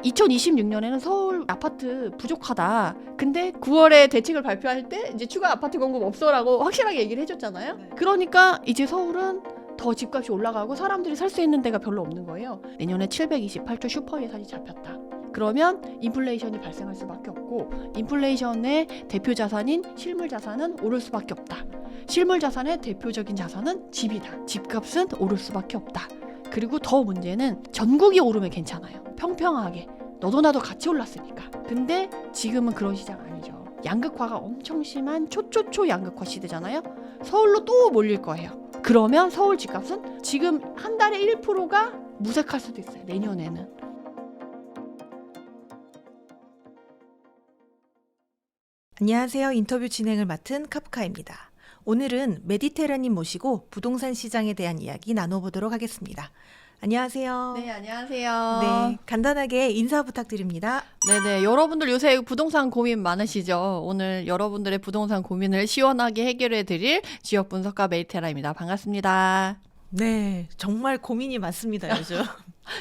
2026년에는 서울 아파트 부족하다. 근데 9월에 대책을 발표할 때 이제 추가 아파트 공급 없어라고 확실하게 얘기를 해줬잖아요. 네. 그러니까 이제 서울은 더 집값이 올라가고 사람들이 살 수 있는 데가 별로 없는 거예요. 내년에 728조 슈퍼 예산이 잡혔다. 그러면 인플레이션이 발생할 수밖에 없고, 인플레이션의 대표 자산인 실물 자산은 오를 수밖에 없다. 실물 자산의 대표적인 자산은 집이다. 집값은 오를 수밖에 없다. 그리고 더 문제는 전국이 오르면 괜찮아요. 평평하게 너도 나도 같이 올랐으니까. 근데 지금은 그런 시장 아니죠. 양극화가 엄청 심한 초초초 양극화 시대잖아요. 서울로 또 몰릴 거예요. 그러면 서울 집값은 지금 한 달에 1%가 무색할 수도 있어요. 내년에는. 안녕하세요. 인터뷰 진행을 맡은 카프카입니다. 오늘은 메디테라님 모시고 부동산 시장에 대한 이야기 나눠보도록 하겠습니다. 안녕하세요. 네, 안녕하세요. 네, 간단하게 인사 부탁드립니다. 네네, 여러분들 요새 부동산 고민 많으시죠? 오늘 여러분들의 부동산 고민을 시원하게 해결해 드릴 지역 분석가 메디테라입니다. 반갑습니다. 네, 정말 고민이 많습니다, 요즘.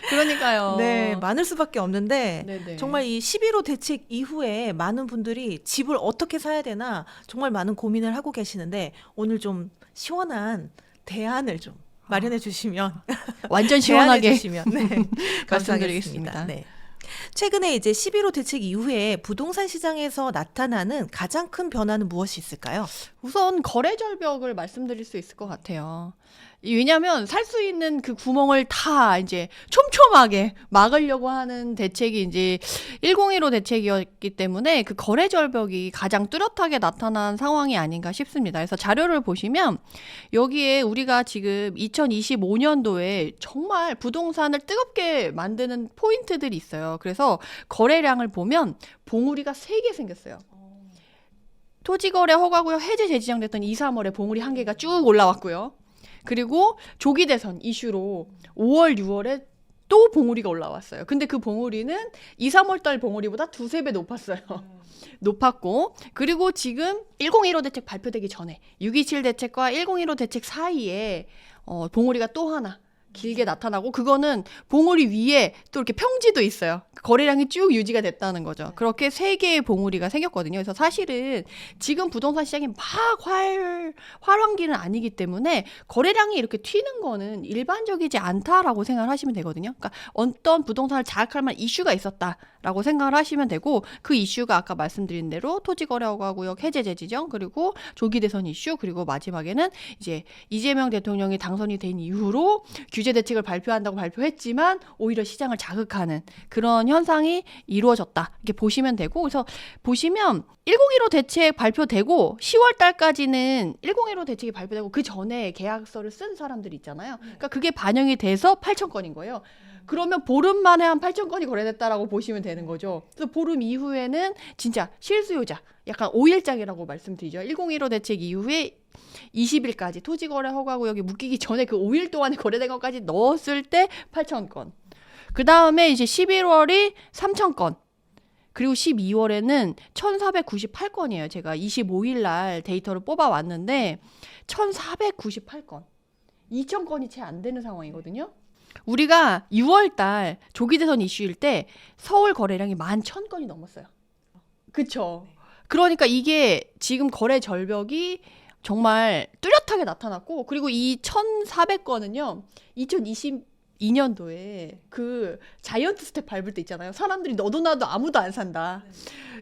그러니까요. 네, 많을 수밖에 없는데 네네. 정말 이 11호 대책 이후에 많은 분들이 집을 어떻게 사야 되나 정말 많은 고민을 하고 계시는데 오늘 좀 시원한 대안을 좀 마련해 주시면 완전 대안해 시원하게 주시면 네, 말씀드리겠습니다. 감사하겠습니다. 네. 최근에 이제 11호 대책 이후에 부동산 시장에서 나타나는 가장 큰 변화는 무엇이 있을까요? 우선 거래 절벽을 말씀드릴 수 있을 것 같아요. 왜냐하면 살 수 있는 그 구멍을 다 이제 촘촘하게 막으려고 하는 대책이 이제 1015 대책이었기 때문에 그 거래 절벽이 가장 뚜렷하게 나타난 상황이 아닌가 싶습니다. 그래서 자료를 보시면 여기에 우리가 지금 2025년도에 정말 부동산을 뜨겁게 만드는 포인트들이 있어요. 그래서 거래량을 보면 봉우리가 3개 생겼어요. 토지거래 허가구역 해제 재지정됐던 2, 3월에 봉우리 1개가 쭉 올라왔고요. 그리고 조기 대선 이슈로 5월, 6월에 또 봉우리가 올라왔어요. 근데 그 봉우리는 2, 3월 달 봉우리보다 2~3배 높았어요. 높았고, 그리고 지금 1015 대책 발표되기 전에 627 대책과 1015 대책 사이에 봉우리가 또 하나 길게 나타나고, 그거는 봉우리 위에 또 이렇게 평지도 있어요. 거래량이 쭉 유지가 됐다는 거죠. 그렇게 3개의 봉우리가 생겼거든요. 그래서 사실은 지금 부동산 시장이 막 활황기는 아니기 때문에 거래량이 이렇게 튀는 거는 일반적이지 않다라고 생각을 하시면 되거든요. 그러니까 어떤 부동산을 자극할 만한 이슈가 있었다라고 생각을 하시면 되고, 그 이슈가 아까 말씀드린 대로 토지거래허가구역 해제 재지정, 그리고 조기 대선 이슈, 그리고 마지막에는 이제 이재명 대통령이 당선이 된 이후로 규제 대책을 발표한다고 발표했지만 오히려 시장을 자극하는 그런 현상이 이루어졌다. 이렇게 보시면 되고, 그래서 보시면 1015 대책 발표되고 10월 달까지는 1015 대책이 발표되고 그 전에 계약서를 쓴 사람들이 있잖아요. 그러니까 그게 반영이 돼서 8,000건인 거예요. 그러면 보름 만에 한 8,000건이 거래됐다라고 보시면 되는 거죠. 그래서 보름 이후에는 진짜 실수요자, 약간 5일장이라고 말씀드리죠. 1015 대책 이후에 20일까지 토지거래 허가구역이 묶이기 전에 그 5일 동안에 거래된 것까지 넣었을 때 8,000건. 그 다음에 이제 11월이 3,000건. 그리고 12월에는 1,498건이에요. 제가 25일 날 데이터를 뽑아왔는데 1,498건. 2,000건이 채 안 되는 상황이거든요. 우리가 6월 달 조기 대선 이슈일 때 서울 거래량이 11,000건이 넘었어요. 그쵸? 그러니까 이게 지금 거래 절벽이 정말 뚜렷하게 나타났고, 그리고 이 1,400건은요 2022년도에 그 자이언트 스텝 밟을 때 있잖아요. 사람들이 너도 나도 아무도 안 산다.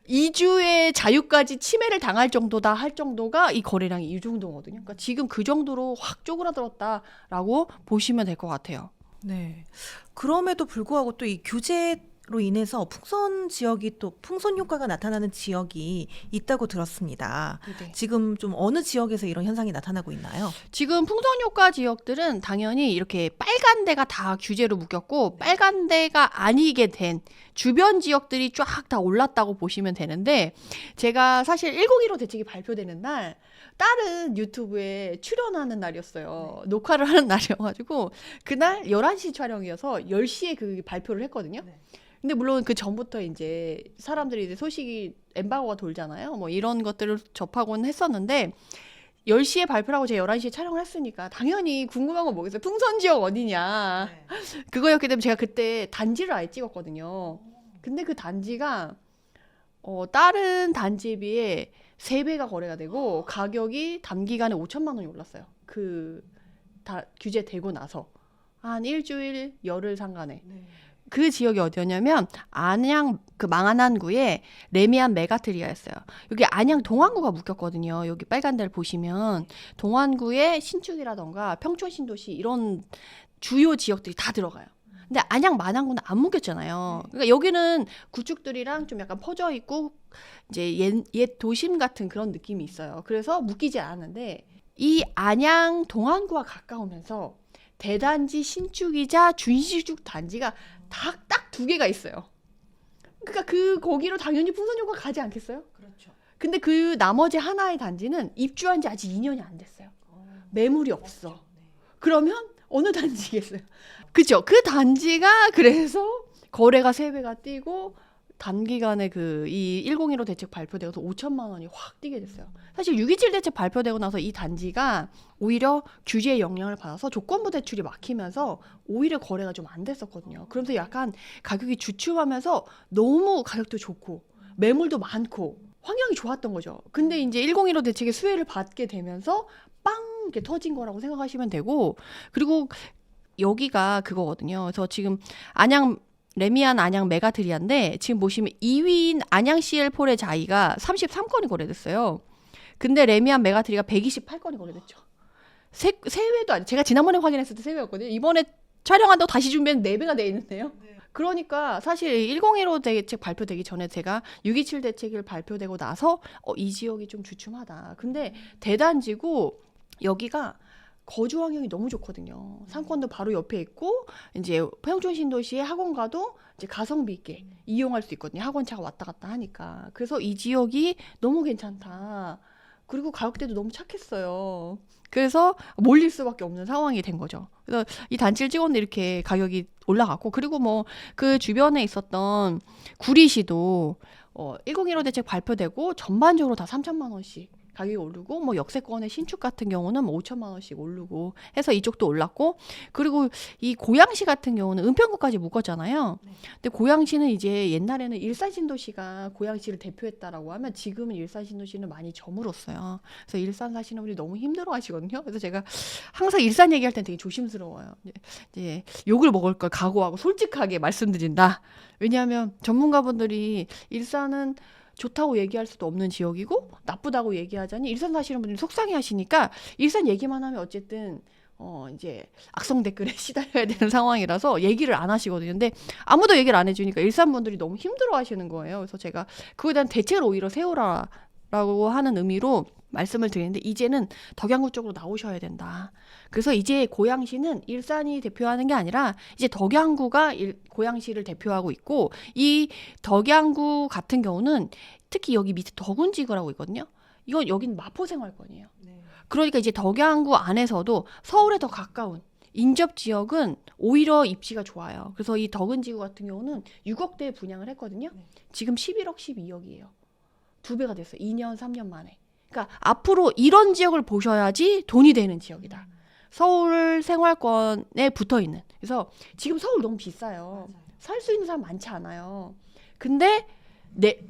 2주의 자유까지 침해를 당할 정도다 할 정도가 이 거래량이 이 정도거든요. 그러니까 지금 그 정도로 확 쪼그라들었다라고 보시면 될 것 같아요. 네. 그럼에도 불구하고 또 이 규제로 인해서 풍선 지역이 또 풍선 효과가 나타나는 지역이 있다고 들었습니다. 네. 지금 좀 어느 지역에서 이런 현상이 나타나고 있나요? 지금 풍선 효과 지역들은 당연히 이렇게 빨간 데가 다 규제로 묶였고, 빨간 데가 아니게 된 주변 지역들이 쫙 다 올랐다고 보시면 되는데, 제가 사실 1015 대책이 발표되는 날 다른 유튜브에 출연하는 날이었어요. 녹화를 하는 날이어가지고 그날 11시 촬영이어서 10시에 그 발표를 했거든요. 근데 물론 그 전부터 이제 사람들이 이제 소식이 엠바고가 돌잖아요. 뭐 이런 것들을 접하곤 했었는데, 10시에 발표하고 제가 11시에 촬영을 했으니까 당연히 궁금한 건 뭐겠어요? 풍선 지역 어디냐. 그거였기 때문에 제가 그때 단지를 아예 찍었거든요. 근데 그 단지가 다른 단지에 비해 3배가 거래가 되고 가격이 단기간에 5천만 원이 올랐어요. 규제되고 나서 한 일주일 열흘 상간에. 그 지역이 어디였냐면 안양 그 망안안구에 레미안 메가트리아였어요. 여기 안양 동안구가 묶였거든요. 여기 빨간 데를 보시면 동안구에 신축이라던가 평촌 신도시 이런 주요 지역들이 다 들어가요. 근데 안양 만안구는 안 묶였잖아요. 그러니까 여기는 구축들이랑 좀 약간 퍼져 있고 이제 옛 도심 같은 그런 느낌이 있어요. 그래서 묶이지 않았는데 이 안양 동안구와 가까우면서 대단지 신축이자 준신축 단지가 딱 2개가 있어요. 그러니까 거기로 당연히 풍선 효과가 가지 않겠어요? 그렇죠. 근데 그 나머지 하나의 단지는 입주한 지 아직 2년이 안 됐어요. 매물이 없어. 그러면 어느 단지겠어요? 그죠? 그 단지가 그래서 거래가 3배가 뛰고 단기간에 이 1015 대책 발표되어서 5천만 원이 확 뛰게 됐어요. 사실 627 대책 발표되고 나서 이 단지가 오히려 규제의 영향을 받아서 조건부 대출이 막히면서 오히려 거래가 좀 안 됐었거든요. 그러면서 약간 가격이 주춤하면서 너무 가격도 좋고 매물도 많고 환경이 좋았던 거죠. 근데 이제 1015 대책의 수혜를 받게 되면서 빵 이렇게 터진 거라고 생각하시면 되고, 그리고 여기가 그거거든요. 그래서 지금 레미안 안양 메가트리아인데 지금 보시면 2위인 안양 CL4의 자이가 33건이 거래됐어요. 근데 레미안 메가트리가 128건이 거래됐죠. 세 배도 아니에요. 제가 지난번에 확인했을 때 3배였거든요. 이번에 촬영한다고 다시 준비한 4배가 돼 있는데요. 그러니까 사실 1015 대책 발표되기 전에 제가 627 대책을 발표되고 나서 이 지역이 좀 주춤하다. 근데 대단지고 여기가 거주 환경이 너무 좋거든요. 상권도 바로 옆에 있고 이제 평촌 신도시의 학원가도 이제 가성비 있게 이용할 수 있거든요. 학원차가 왔다 갔다 하니까. 그래서 이 지역이 너무 괜찮다. 그리고 가격대도 너무 착했어요. 그래서 몰릴 수밖에 없는 상황이 된 거죠. 그래서 이 단지를 찍었는데 이렇게 가격이 올라갔고, 그리고 뭐 그 주변에 있었던 구리시도 1015 대책 발표되고 전반적으로 다 3천만 원씩 가격이 오르고, 뭐 역세권의 신축 같은 경우는 뭐 5천만 원씩 오르고 해서 이쪽도 올랐고, 그리고 이 고양시 같은 경우는 은평구까지 묶었잖아요. 근데 고양시는 이제 옛날에는 일산신도시가 고양시를 대표했다라고 하면 지금은 일산신도시는 많이 저물었어요. 그래서 일산 사시는 분이 너무 힘들어하시거든요. 그래서 제가 항상 일산 얘기할 땐 되게 조심스러워요. 이제 욕을 먹을 걸 각오하고 솔직하게 말씀드린다. 왜냐하면 전문가분들이 일산은 좋다고 얘기할 수도 없는 지역이고 나쁘다고 얘기하자니 일산 사시는 분들이 속상해 하시니까 일산 얘기만 하면 어쨌든 이제 악성 댓글에 시달려야 되는 상황이라서 얘기를 안 하시거든요. 근데 아무도 얘기를 안 해주니까 일산 분들이 너무 힘들어 하시는 거예요. 그래서 제가 그거에 대한 대책을 오히려 세우라라고 하는 의미로 말씀을 드리는데, 이제는 덕양구 쪽으로 나오셔야 된다. 그래서 이제 고양시는 일산이 대표하는 게 아니라 이제 덕양구가 고양시를 대표하고 있고, 이 덕양구 같은 경우는 특히 여기 밑에 덕운지구라고 있거든요. 여긴 마포생활권이에요. 그러니까 이제 덕양구 안에서도 서울에 더 가까운 인접 지역은 오히려 입지가 좋아요. 그래서 이 덕운지구 같은 경우는 6억대에 분양을 했거든요. 지금 11억, 12억이에요. 2배가 됐어요. 2년, 3년 만에. 그러니까 앞으로 이런 지역을 보셔야지 돈이 되는 지역이다. 서울 생활권에 붙어 있는. 그래서 지금 서울 너무 비싸요. 살 수 있는 사람 많지 않아요. 근데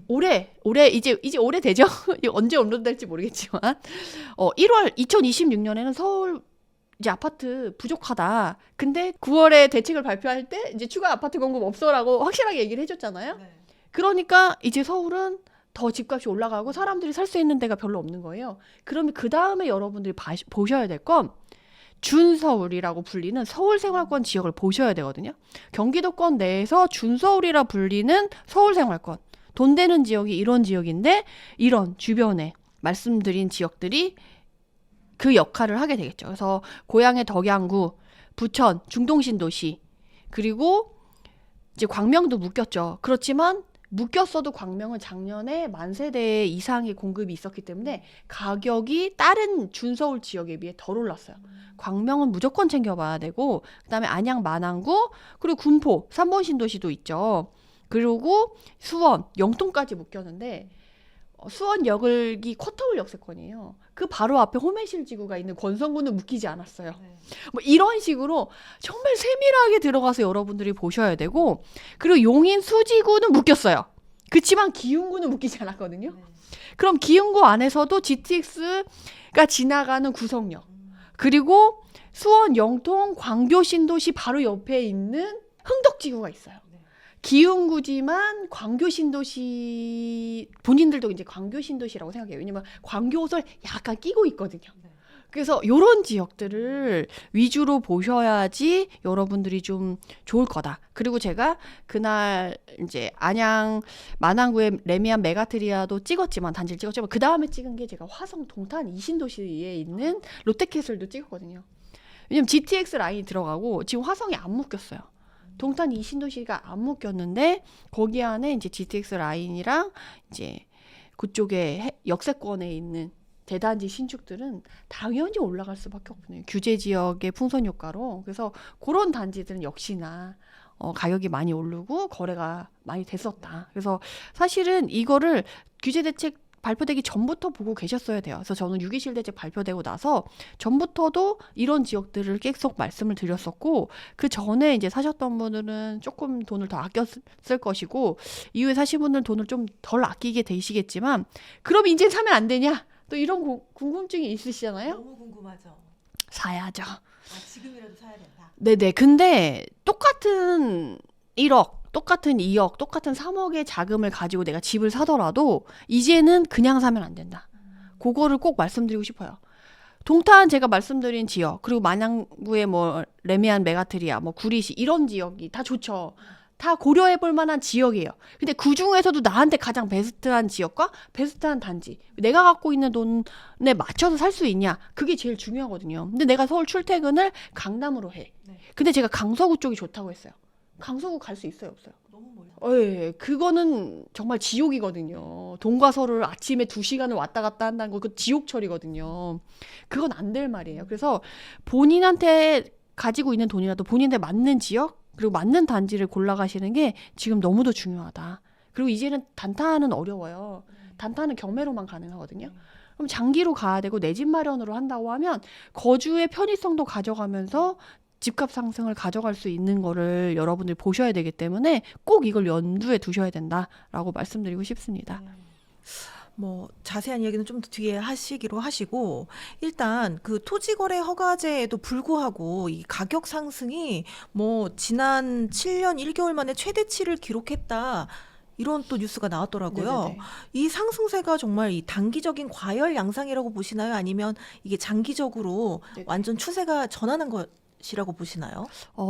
올해 이제 올해 되죠? 언제 업로드될지 모르겠지만 1월 2026년에는 서울 이제 아파트 부족하다. 근데 9월에 대책을 발표할 때 이제 추가 아파트 공급 없어라고 확실하게 얘기를 해줬잖아요. 그러니까 이제 서울은 더 집값이 올라가고 사람들이 살 수 있는 데가 별로 없는 거예요. 그러면 그 다음에 여러분들이 보셔야 될 건 준서울이라고 불리는 서울 생활권 지역을 보셔야 되거든요. 경기도권 내에서 준서울이라 불리는 서울 생활권. 돈 되는 지역이 이런 지역인데 이런 주변에 말씀드린 지역들이 그 역할을 하게 되겠죠. 그래서 고양의 덕양구, 부천, 중동신도시, 그리고 이제 광명도 묶였죠. 그렇지만 묶였어도 광명은 작년에 10,000세대 이상의 공급이 있었기 때문에 가격이 다른 준서울 지역에 비해 덜 올랐어요. 광명은 무조건 챙겨봐야 되고, 그다음에 안양 만안구, 그리고 군포 3번 신도시도 있죠. 그리고 수원, 영통까지 묶였는데 수원역이 쿼터홀 역세권이에요. 그 바로 앞에 호메실 지구가 있는 권성구는 묶이지 않았어요. 네. 뭐 이런 식으로 정말 세밀하게 들어가서 여러분들이 보셔야 되고, 그리고 용인 수지구는 묶였어요. 그치만 기흥구는 묶이지 않았거든요. 네. 그럼 기흥구 안에서도 GTX가 지나가는 구성역, 그리고 수원 영통 광교 신도시 바로 옆에 있는 흥덕지구가 있어요. 네. 기흥구지만 광교 신도시, 본인들도 이제 광교 신도시라고 생각해요. 왜냐면 광교옷을 약간 끼고 있거든요. 네. 그래서 이런 지역들을 위주로 보셔야지 여러분들이 좀 좋을 거다. 그리고 제가 그날 이제 안양 만안구의 레미안 메가트리아도 찍었지만, 단지를 찍었지만, 그 다음에 찍은 게 제가 화성 동탄 이신도시에 있는 롯데캐슬도 찍었거든요. 왜냐면 GTX 라인이 들어가고 지금 화성이 안 묶였어요. 동탄 이신도시가 안 묶였는데 거기 안에 이제 GTX 라인이랑 이제 그쪽에 역세권에 있는 대단지 신축들은 당연히 올라갈 수밖에 없네요. 규제 지역의 풍선 효과로. 그래서 그런 단지들은 역시나 가격이 많이 오르고 거래가 많이 됐었다. 그래서 사실은 이거를 규제 대책 발표되기 전부터 보고 계셨어야 돼요. 그래서 저는 6.27 대책 발표되고 나서 전부터도 이런 지역들을 계속 말씀을 드렸었고, 그 전에 이제 사셨던 분들은 조금 돈을 더 아꼈을 것이고, 이후에 사신 분들은 돈을 좀 덜 아끼게 되시겠지만, 그럼 이제 사면 안 되냐? 또 이런 궁금증이 있으시잖아요? 너무 궁금하죠. 사야죠. 지금이라도 사야 된다. 네네. 근데 똑같은 1억, 똑같은 2억, 똑같은 3억의 자금을 가지고 내가 집을 사더라도 이제는 그냥 사면 안 된다. 그거를 꼭 말씀드리고 싶어요. 동탄 제가 말씀드린 지역, 그리고 만양구의 뭐 레미안 메가트리아, 뭐 구리시 이런 지역이 다 좋죠. 다 고려해 볼 만한 지역이에요. 근데 그 중에서도 나한테 가장 베스트한 지역과 베스트한 단지, 내가 갖고 있는 돈에 맞춰서 살 수 있냐, 그게 제일 중요하거든요. 근데 내가 서울 출퇴근을 강남으로 해. 네. 근데 제가 강서구 쪽이 좋다고 했어요. 강서구 갈 수 있어요, 없어요? 너무 멀다. 예, 그거는 정말 지옥이거든요. 동과 서를 아침에 2시간을 왔다 갔다 한다는 거, 그 지옥철이거든요. 그건 안 될 말이에요. 그래서 본인한테 가지고 있는 돈이라도 본인한테 맞는 지역, 그리고 맞는 단지를 골라가시는 게 지금 너무도 중요하다. 그리고 이제는 단타는 어려워요. 단타는 경매로만 가능하거든요. 그럼 장기로 가야 되고 내 집 마련으로 한다고 하면 거주의 편의성도 가져가면서 집값 상승을 가져갈 수 있는 거를 여러분들이 보셔야 되기 때문에 꼭 이걸 염두에 두셔야 된다라고 말씀드리고 싶습니다. 뭐 자세한 이야기는 좀 더 뒤에 하시기로 하시고, 일단 그 토지거래 허가제에도 불구하고 이 가격 상승이 뭐 지난 7년 1개월 만에 최대치를 기록했다, 이런 또 뉴스가 나왔더라고요. 네네네. 이 상승세가 정말 이 단기적인 과열 양상이라고 보시나요? 아니면 이게 장기적으로 네네. 완전 추세가 전환한 것이라고 보시나요?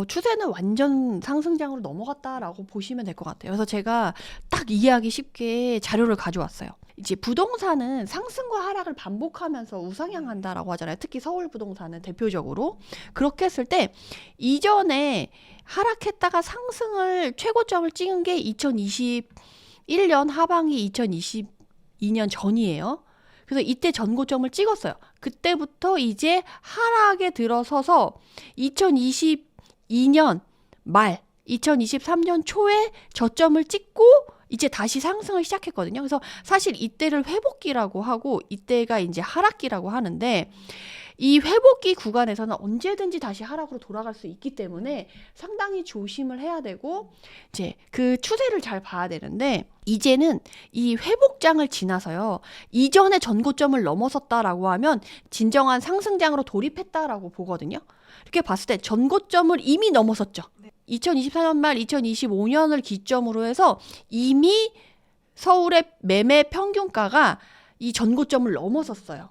추세는 완전 상승장으로 넘어갔다라고 보시면 될 것 같아요. 그래서 제가 딱 이해하기 쉽게 자료를 가져왔어요. 이제 부동산은 상승과 하락을 반복하면서 우상향한다라고 하잖아요. 특히 서울 부동산은 대표적으로. 그렇게 했을 때 이전에 하락했다가 상승을 최고점을 찍은 게 2021년 하반기 2022년 전이에요. 그래서 이때 전고점을 찍었어요. 그때부터 이제 하락에 들어서서 2022년 말, 2023년 초에 저점을 찍고 이제 다시 상승을 시작했거든요. 그래서 사실 이때를 회복기라고 하고 이때가 이제 하락기라고 하는데, 이 회복기 구간에서는 언제든지 다시 하락으로 돌아갈 수 있기 때문에 상당히 조심을 해야 되고, 이제 그 추세를 잘 봐야 되는데, 이제는 이 회복장을 지나서요, 이전의 전고점을 넘어섰다라고 하면 진정한 상승장으로 돌입했다라고 보거든요. 이렇게 봤을 때 전고점을 이미 넘어섰죠. 2024년 말 2025년을 기점으로 해서 이미 서울의 매매 평균가가 이 전고점을 넘어섰어요.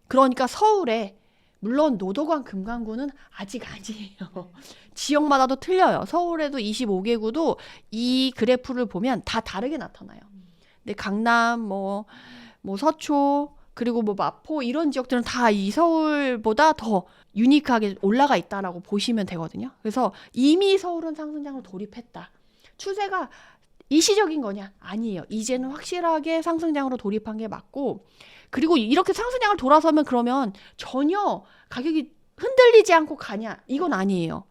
그러니까 서울에, 물론 노도관 금강구는 아직 아니에요. 지역마다도 틀려요. 서울에도 25개구도 이 그래프를 보면 다 다르게 나타나요. 근데 강남, 뭐 서초, 그리고 뭐 마포 이런 지역들은 다 이 서울보다 더 유니크하게 올라가 있다라고 보시면 되거든요. 그래서 이미 서울은 상승장으로 돌입했다. 추세가 일시적인 거냐? 아니에요. 이제는 확실하게 상승장으로 돌입한 게 맞고, 그리고 이렇게 상승장을 돌아서면 그러면 전혀 가격이 흔들리지 않고 가냐? 이건 아니에요.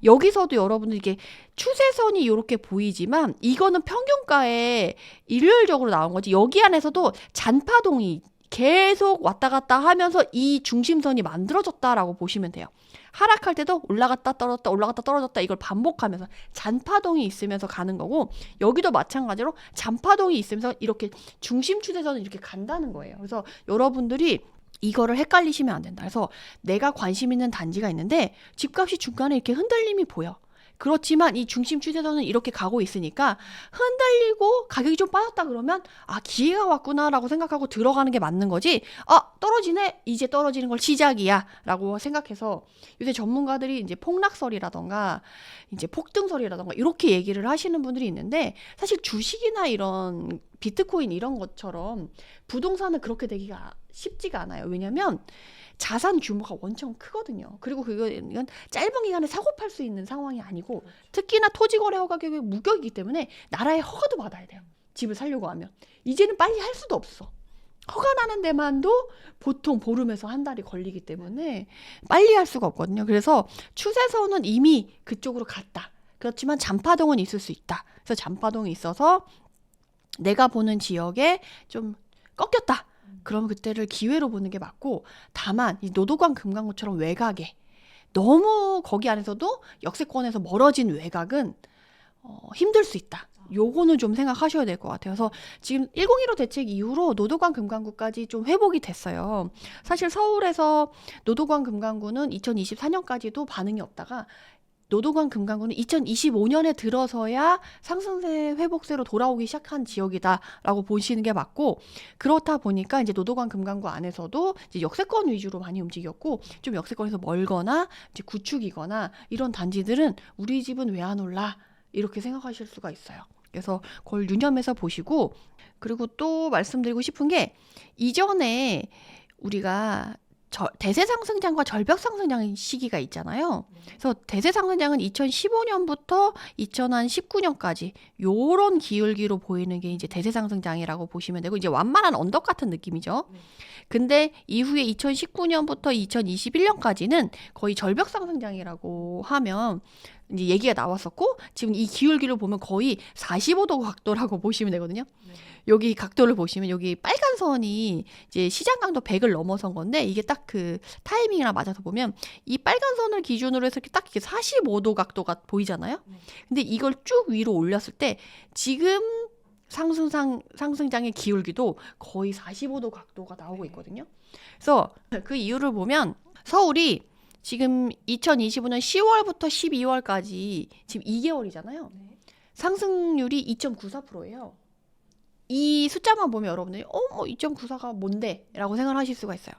여기서도 여러분들 이게 추세선이 이렇게 보이지만 이거는 평균가에 일률적으로 나온 거지. 여기 안에서도 잔파동이 계속 왔다 갔다 하면서 이 중심선이 만들어졌다라고 보시면 돼요. 하락할 때도 올라갔다 떨어졌다 올라갔다 떨어졌다 이걸 반복하면서 잔파동이 있으면서 가는 거고, 여기도 마찬가지로 잔파동이 있으면서 이렇게 중심 추세선은 이렇게 간다는 거예요. 그래서 여러분들이 이거를 헷갈리시면 안 된다. 그래서 내가 관심 있는 단지가 있는데 집값이 중간에 이렇게 흔들림이 보여. 그렇지만 이 중심 추세선은 이렇게 가고 있으니까 흔들리고 가격이 좀 빠졌다 그러면 아, 기회가 왔구나라고 생각하고 들어가는 게 맞는 거지. 아, 떨어지네, 이제 떨어지는 걸 시작이야 라고 생각해서 요새 전문가들이 이제 폭락설이라던가 이제 폭등설이라던가 이렇게 얘기를 하시는 분들이 있는데, 사실 주식이나 이런 비트코인 이런 것처럼 부동산은 그렇게 되기가 쉽지가 않아요. 왜냐면 자산 규모가 엄청 크거든요. 그리고 이건 짧은 기간에 사고 팔 수 있는 상황이 아니고, 특히나 토지거래 허가 가격이 무격이기 때문에 나라의 허가도 받아야 돼요. 집을 살려고 하면. 이제는 빨리 할 수도 없어. 허가 나는 데만도 보통 보름에서 한 달이 걸리기 때문에 빨리 할 수가 없거든요. 그래서 추세선은 이미 그쪽으로 갔다. 그렇지만 잔파동은 있을 수 있다. 그래서 잔파동이 있어서 내가 보는 지역에 좀 꺾였다. 그럼 그때를 기회로 보는 게 맞고, 다만 이 노도관 금강구처럼 외곽에 너무 거기 안에서도 역세권에서 멀어진 외곽은 힘들 수 있다. 요거는 좀 생각하셔야 될 것 같아요. 그래서 지금 1015 대책 이후로 노도관 금강구까지 좀 회복이 됐어요. 사실 서울에서 노도관 금강구는 2024년까지도 반응이 없다가 노도관 금강구는 2025년에 들어서야 상승세 회복세로 돌아오기 시작한 지역이다라고 보시는 게 맞고, 그렇다 보니까 이제 노도관 금강구 안에서도 이제 역세권 위주로 많이 움직였고, 좀 역세권에서 멀거나 이제 구축이거나 이런 단지들은 우리 집은 왜 안 올라 이렇게 생각하실 수가 있어요. 그래서 그걸 유념해서 보시고, 그리고 또 말씀드리고 싶은 게 이전에 우리가 대세 상승장과 절벽 상승장 시기가 있잖아요. 그래서 대세 상승장은 2015년부터 2019년까지 요런 기울기로 보이는 게 이제 대세 상승장이라고 보시면 되고, 이제 완만한 언덕 같은 느낌이죠. 근데 이후에 2019년부터 2021년까지는 거의 절벽 상승장이라고 하면 이제 얘기가 나왔었고, 지금 이 기울기를 보면 거의 45도 각도라고 보시면 되거든요. 여기 각도를 보시면 여기 빨간 선이 이제 시장 강도 100을 넘어선 건데, 이게 딱 그 타이밍이랑 맞아서 보면 이 빨간 선을 기준으로 해서 이렇게 딱 이렇게 45도 각도가 보이잖아요. 근데 이걸 쭉 위로 올렸을 때 지금 상승장의 기울기도 거의 45도 각도가 나오고 있거든요. 그래서 그 이유를 보면 서울이 지금 2025년 10월부터 12월까지 지금 2개월이잖아요. 상승률이 2.94%예요. 이 숫자만 보면 여러분들이 2.94가 뭔데? 라고 생각하실 수가 있어요.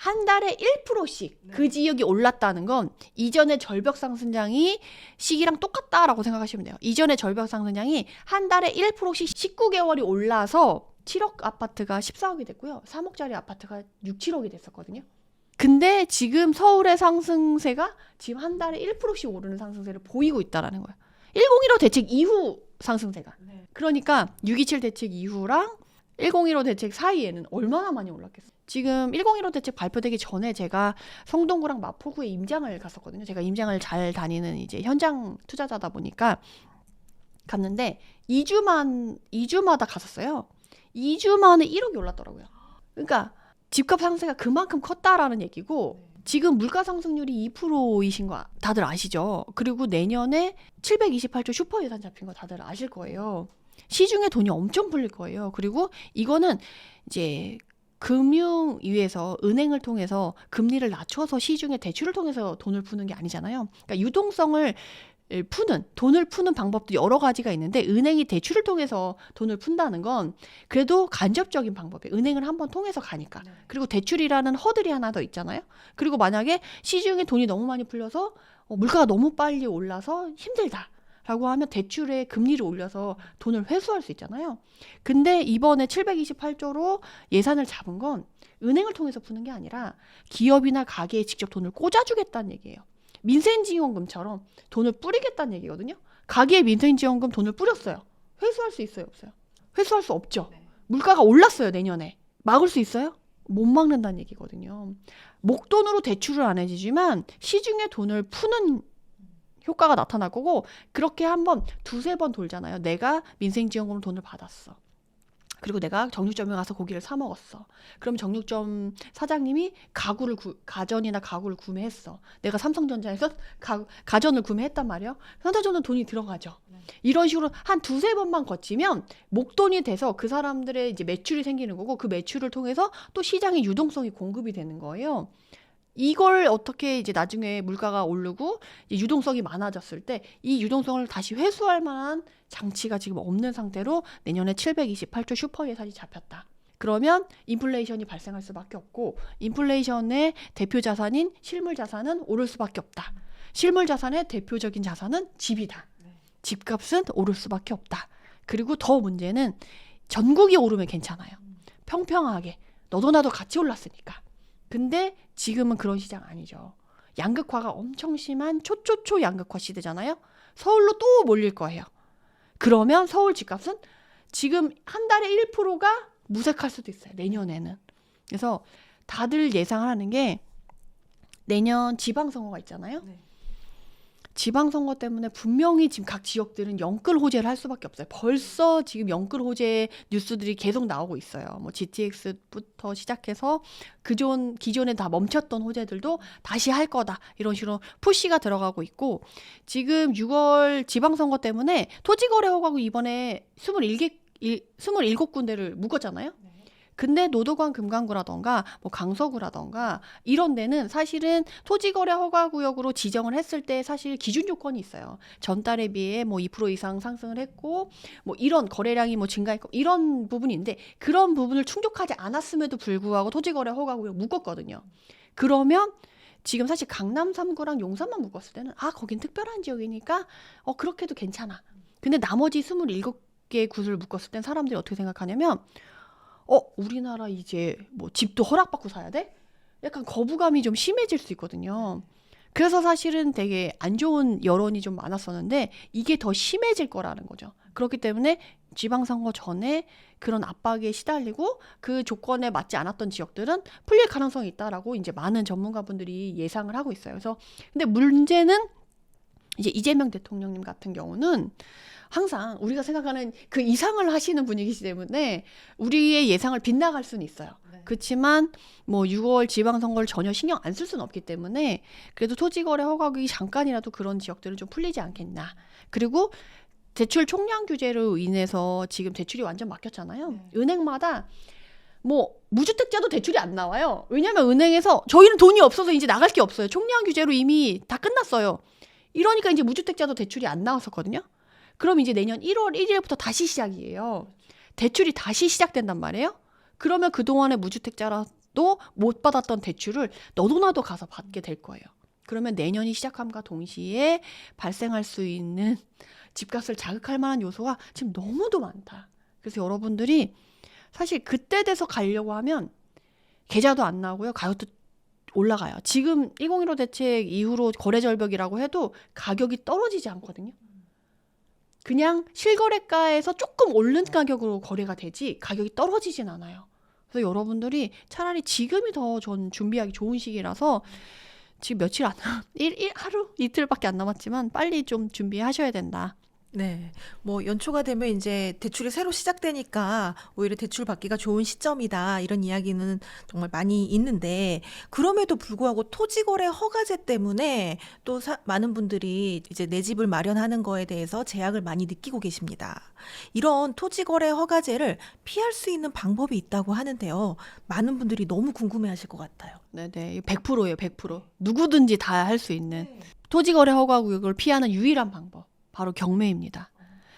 한 달에 1%씩 그 지역이 올랐다는 건 이전의 절벽 상승장이 시기랑 똑같다라고 생각하시면 돼요. 이전의 절벽 상승장이 한 달에 1%씩 19개월이 올라서 7억 아파트가 14억이 됐고요. 3억짜리 아파트가 6, 7억이 됐었거든요. 근데 지금 서울의 상승세가 지금 한 달에 1%씩 오르는 상승세를 보이고 있다라는 거예요. 1015 대책 이후 상승세가. 그러니까 627 대책 이후랑 1015 대책 사이에는 얼마나 많이 올랐겠어요. 지금 1015 대책 발표되기 전에 제가 성동구랑 마포구에 임장을 갔었거든요. 제가 임장을 잘 다니는 이제 현장 투자자다 보니까 갔는데 2주마다 갔었어요. 2주 만에 1억이 올랐더라고요. 그러니까 집값 상승세가 그만큼 컸다라는 얘기고, 지금 물가 상승률이 2%이신 거 다들 아시죠? 그리고 내년에 728조 슈퍼 예산 잡힌 거 다들 아실 거예요. 시중에 돈이 엄청 풀릴 거예요. 그리고 이거는 이제 금융위에서 은행을 통해서 금리를 낮춰서 시중에 대출을 통해서 돈을 푸는 게 아니잖아요. 그러니까 유동성을 돈을 푸는 방법도 여러 가지가 있는데, 은행이 대출을 통해서 돈을 푼다는 건 그래도 간접적인 방법이에요. 은행을 한번 통해서 가니까. 그리고 대출이라는 허들이 하나 더 있잖아요. 그리고 만약에 시중에 돈이 너무 많이 풀려서 물가가 너무 빨리 올라서 힘들다 라고 하면 대출의 금리를 올려서 돈을 회수할 수 있잖아요. 근데 이번에 728조로 예산을 잡은 건 은행을 통해서 푸는 게 아니라 기업이나 가게에 직접 돈을 꽂아주겠다는 얘기예요. 민생지원금처럼 돈을 뿌리겠다는 얘기거든요. 가게에 민생지원금 돈을 뿌렸어요. 회수할 수 있어요, 없어요? 회수할 수 없죠. 물가가 올랐어요, 내년에. 막을 수 있어요? 못 막는다는 얘기거든요. 목돈으로 대출을 안 해주지만 시중에 돈을 푸는 효과가 나타날 거고 그렇게 한번 두세 번 돌잖아요. 내가 민생지원금으로 돈을 받았어. 그리고 내가 정육점에 가서 고기를 사 먹었어. 그럼 정육점 사장님이 가전이나 가구를 구매했어. 내가 삼성전자에서 가전을 구매했단 말이야. 삼성전자 돈이 들어가죠. 이런 식으로 한 두세 번만 거치면 목돈이 돼서 그 사람들의 이제 매출이 생기는 거고 그 매출을 통해서 또 시장의 유동성이 공급이 되는 거예요. 이걸 어떻게 이제 나중에 물가가 오르고 유동성이 많아졌을 때 이 유동성을 다시 회수할 만한 장치가 지금 없는 상태로 내년에 728조 슈퍼 예산이 잡혔다. 그러면 인플레이션이 발생할 수밖에 없고 인플레이션의 대표 자산인 실물 자산은 오를 수밖에 없다. 실물 자산의 대표적인 자산은 집이다. 집값은 오를 수밖에 없다. 그리고 더 문제는 전국이 오르면 괜찮아요. 평평하게 너도 나도 같이 올랐으니까. 근데 지금은 그런 시장 아니죠. 양극화가 엄청 심한 초초초 양극화 시대잖아요. 서울로 또 몰릴 거예요. 그러면 서울 집값은 지금 한 달에 1%가 무색할 수도 있어요. 내년에는. 그래서 다들 예상하는 게 내년 지방선거가 있잖아요. 네. 지방선거 때문에 분명히 지금 각 지역들은 영끌 호재를 할 수밖에 없어요. 벌써 지금 영끌 호재 뉴스들이 계속 나오고 있어요. 뭐 GTX부터 시작해서 기존에 다 멈췄던 호재들도 다시 할 거다. 이런 식으로 푸시가 들어가고 있고 지금 6월 지방선거 때문에 토지거래 허가구 이번에 27군데를 묶었잖아요. 근데 노도관 금강구라던가 뭐 강서구라던가 이런 데는 사실은 토지거래 허가구역으로 지정을 했을 때 사실 기준 요건이 있어요. 전달에 비해 뭐 2% 이상 상승을 했고 뭐 이런 거래량이 뭐 증가했고 이런 부분인데 그런 부분을 충족하지 않았음에도 불구하고 토지거래 허가구역 묶었거든요. 그러면 지금 사실 강남 3구랑 용산만 묶었을 때는 거긴 특별한 지역이니까 그렇게도 괜찮아. 근데 나머지 27개 구를 묶었을 땐 사람들이 어떻게 생각하냐면 우리나라 이제 뭐 집도 허락받고 사야 돼? 약간 거부감이 좀 심해질 수 있거든요. 그래서 사실은 되게 안 좋은 여론이 좀 많았었는데 이게 더 심해질 거라는 거죠. 그렇기 때문에 지방선거 전에 그런 압박에 시달리고 그 조건에 맞지 않았던 지역들은 풀릴 가능성이 있다라고 이제 많은 전문가분들이 예상을 하고 있어요. 그래서 근데 문제는 이제 이재명 대통령님 같은 경우는 항상 우리가 생각하는 그 이상을 하시는 분이기 때문에 우리의 예상을 빗나갈 수는 있어요. 네. 그렇지만 뭐 6월 지방선거를 전혀 신경 안 쓸 수는 없기 때문에 그래도 토지거래 허가국이 잠깐이라도 그런 지역들은 좀 풀리지 않겠나. 그리고 대출 총량 규제로 인해서 지금 대출이 완전 막혔잖아요. 네. 은행마다 뭐 무주택자도 대출이 안 나와요. 왜냐하면 은행에서 저희는 돈이 없어서 이제 나갈 게 없어요. 총량 규제로 이미 다 끝났어요. 이러니까 이제 무주택자도 대출이 안 나왔었거든요. 그럼 이제 내년 1월 1일부터 다시 시작이에요. 대출이 다시 시작된단 말이에요. 그러면 그동안의 무주택자라도 못 받았던 대출을 너도 나도 가서 받게 될 거예요. 그러면 내년이 시작함과 동시에 발생할 수 있는 집값을 자극할 만한 요소가 지금 너무도 많다. 그래서 여러분들이 사실 그때 돼서 가려고 하면 계좌도 안 나오고요. 가격도 올라가요. 지금 1015 대책 이후로 거래 절벽이라고 해도 가격이 떨어지지 않거든요. 그냥 실거래가에서 조금 오른 가격으로 거래가 되지 가격이 떨어지진 않아요. 그래서 여러분들이 차라리 지금이 더 전 준비하기 좋은 시기라서 지금 며칠 안 하루 이틀밖에 안 남았지만 빨리 좀 준비하셔야 된다. 네. 뭐 연초가 되면 이제 대출이 새로 시작되니까 오히려 대출 받기가 좋은 시점이다. 이런 이야기는 정말 많이 있는데 그럼에도 불구하고 토지거래 허가제 때문에 또 많은 분들이 이제 내 집을 마련하는 거에 대해서 제약을 많이 느끼고 계십니다. 이런 토지거래 허가제를 피할 수 있는 방법이 있다고 하는데요. 많은 분들이 너무 궁금해하실 것 같아요. 네네. 100%예요. 100%. 누구든지 다 할 수 있는 토지거래 허가구역을 피하는 유일한 방법. 바로 경매입니다.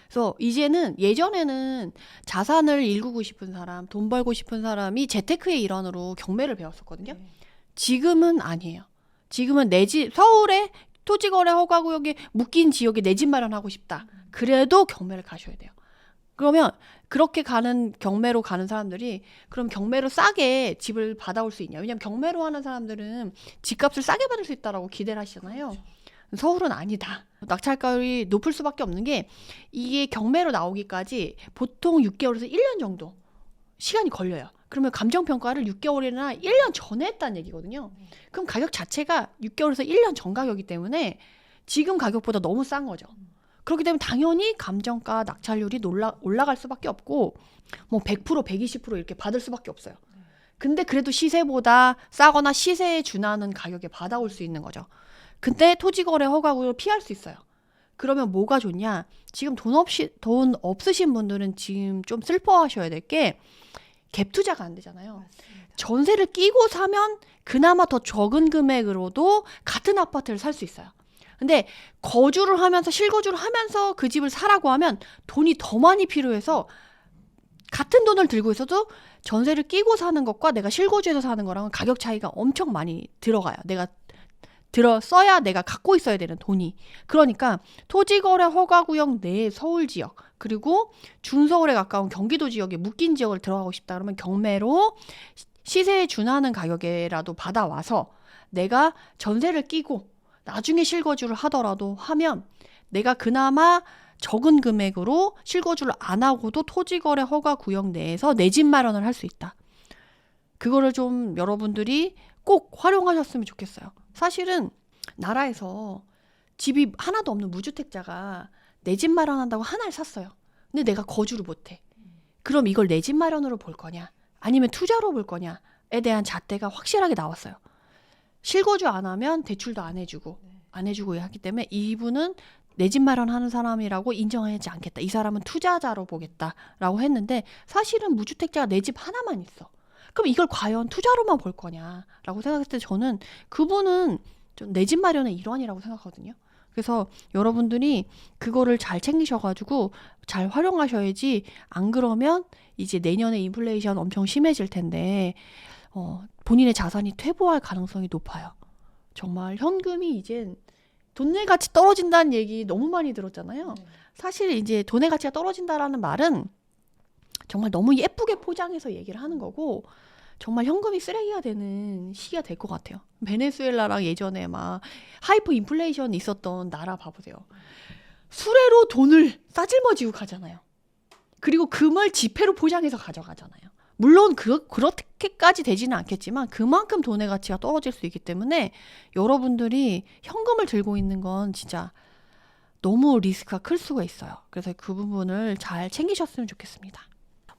그래서 이제는 예전에는 자산을 일구고 싶은 사람, 돈 벌고 싶은 사람이 재테크의 일환으로 경매를 배웠었거든요. 지금은 아니에요. 지금은 내 집, 서울에 토지거래 허가구역에 묶인 지역에 내 집 마련하고 싶다. 그래도 경매를 가셔야 돼요. 그러면 그렇게 경매로 가는 사람들이 그럼 경매로 싸게 집을 받아올 수 있냐. 왜냐하면 경매로 하는 사람들은 집값을 싸게 받을 수 있다라고 기대를 하시잖아요. 그렇죠. 서울은 아니다. 낙찰가율이 높을 수밖에 없는 게 이게 경매로 나오기까지 보통 6개월에서 1년 정도 시간이 걸려요. 그러면 감정평가를 6개월이나 1년 전에 했다는 얘기거든요. 그럼 가격 자체가 6개월에서 1년 전 가격이기 때문에 지금 가격보다 너무 싼 거죠. 그렇기 때문에 당연히 감정가 낙찰률이 올라갈 수밖에 없고 뭐 100%, 120% 이렇게 받을 수밖에 없어요. 근데 그래도 시세보다 싸거나 시세에 준하는 가격에 받아올 수 있는 거죠. 근데 토지거래 허가구역을 피할 수 있어요. 그러면 뭐가 좋냐? 지금 돈 없으신 분들은 지금 좀 슬퍼하셔야 될 게 갭 투자가 안 되잖아요. 전세를 끼고 사면 그나마 더 적은 금액으로도 같은 아파트를 살 수 있어요. 근데 거주를 하면서 실거주를 하면서 그 집을 사라고 하면 돈이 더 많이 필요해서 같은 돈을 들고 있어도 전세를 끼고 사는 것과 내가 실거주해서 사는 거랑은 가격 차이가 엄청 많이 들어가요. 내가 써야 내가 갖고 있어야 되는 돈이. 그러니까 토지거래 허가구역 내의 서울 지역 그리고 중서울에 가까운 경기도 지역에 묶인 지역을 들어가고 싶다 그러면 경매로 시세에 준하는 가격에라도 받아와서 내가 전세를 끼고 나중에 실거주를 하더라도 하면 내가 그나마 적은 금액으로 실거주를 안 하고도 토지거래 허가구역 내에서 내 집 마련을 할 수 있다. 그거를 좀 여러분들이 꼭 활용하셨으면 좋겠어요. 사실은 나라에서 집이 하나도 없는 무주택자가 내 집 마련한다고 하나를 샀어요. 근데 내가 거주를 못해. 그럼 이걸 내 집 마련으로 볼 거냐? 아니면 투자로 볼 거냐에 대한 잣대가 확실하게 나왔어요. 실거주 안 하면 대출도 안 해주고 하기 때문에 이분은 내 집 마련하는 사람이라고 인정하지 않겠다. 이 사람은 투자자로 보겠다라고 했는데 사실은 무주택자가 내 집 하나만 있어. 그럼 이걸 과연 투자로만 볼 거냐라고 생각했을 때 저는 그분은 좀 내 집 마련의 일환이라고 생각하거든요. 그래서 여러분들이 그거를 잘 챙기셔가지고 잘 활용하셔야지 안 그러면 이제 내년에 인플레이션 엄청 심해질 텐데 본인의 자산이 퇴보할 가능성이 높아요. 정말 현금이 이젠 돈의 가치 떨어진다는 얘기 너무 많이 들었잖아요. 사실 이제 돈의 가치가 떨어진다라는 말은 정말 너무 예쁘게 포장해서 얘기를 하는 거고 정말 현금이 쓰레기가 되는 시기가 될 것 같아요. 베네수엘라랑 예전에 막 하이퍼 인플레이션이 있었던 나라 봐보세요. 수레로 돈을 싸질머지고 가잖아요. 그리고 금을 지폐로 포장해서 가져가잖아요. 물론 그렇게까지 되지는 않겠지만 그만큼 돈의 가치가 떨어질 수 있기 때문에 여러분들이 현금을 들고 있는 건 진짜 너무 리스크가 클 수가 있어요. 그래서 그 부분을 잘 챙기셨으면 좋겠습니다.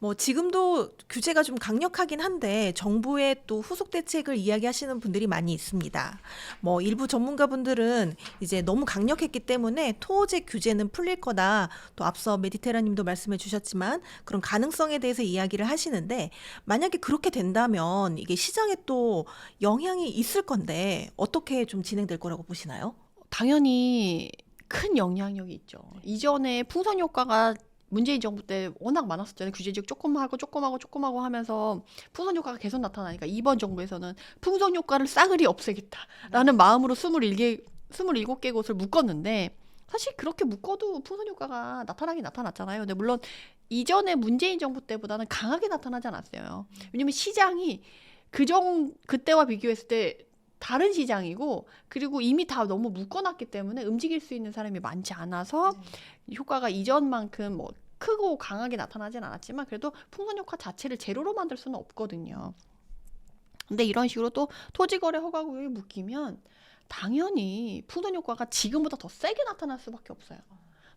뭐 지금도 규제가 좀 강력하긴 한데 정부의 또 후속 대책을 이야기하시는 분들이 많이 있습니다. 뭐 일부 전문가분들은 이제 너무 강력했기 때문에 토지 규제는 풀릴 거다. 또 앞서 메디테라님도 말씀해 주셨지만 그런 가능성에 대해서 이야기를 하시는데 만약에 그렇게 된다면 이게 시장에 또 영향이 있을 건데 어떻게 좀 진행될 거라고 보시나요? 당연히 큰 영향력이 있죠. 이전에 풍선 효과가 문재인 정부 때 워낙 많았었잖아요. 규제적 조금 하고 하면서 풍선 효과가 계속 나타나니까 이번 정부에서는 풍선 효과를 싸그리 없애겠다라는 마음으로 27개 곳을 묶었는데 사실 그렇게 묶어도 풍선 효과가 나타나긴 나타났잖아요. 근데 물론 이전에 문재인 정부 때보다는 강하게 나타나지 않았어요. 왜냐면 시장이 그때와 비교했을 때 다른 시장이고 그리고 이미 다 너무 묶어놨기 때문에 움직일 수 있는 사람이 많지 않아서 효과가 이전만큼 뭐 크고 강하게 나타나진 않았지만 그래도 풍선 효과 자체를 제로로 만들 수는 없거든요. 근데 이런 식으로 또 토지거래 허가구역이 묶이면 당연히 풍선 효과가 지금보다 더 세게 나타날 수밖에 없어요.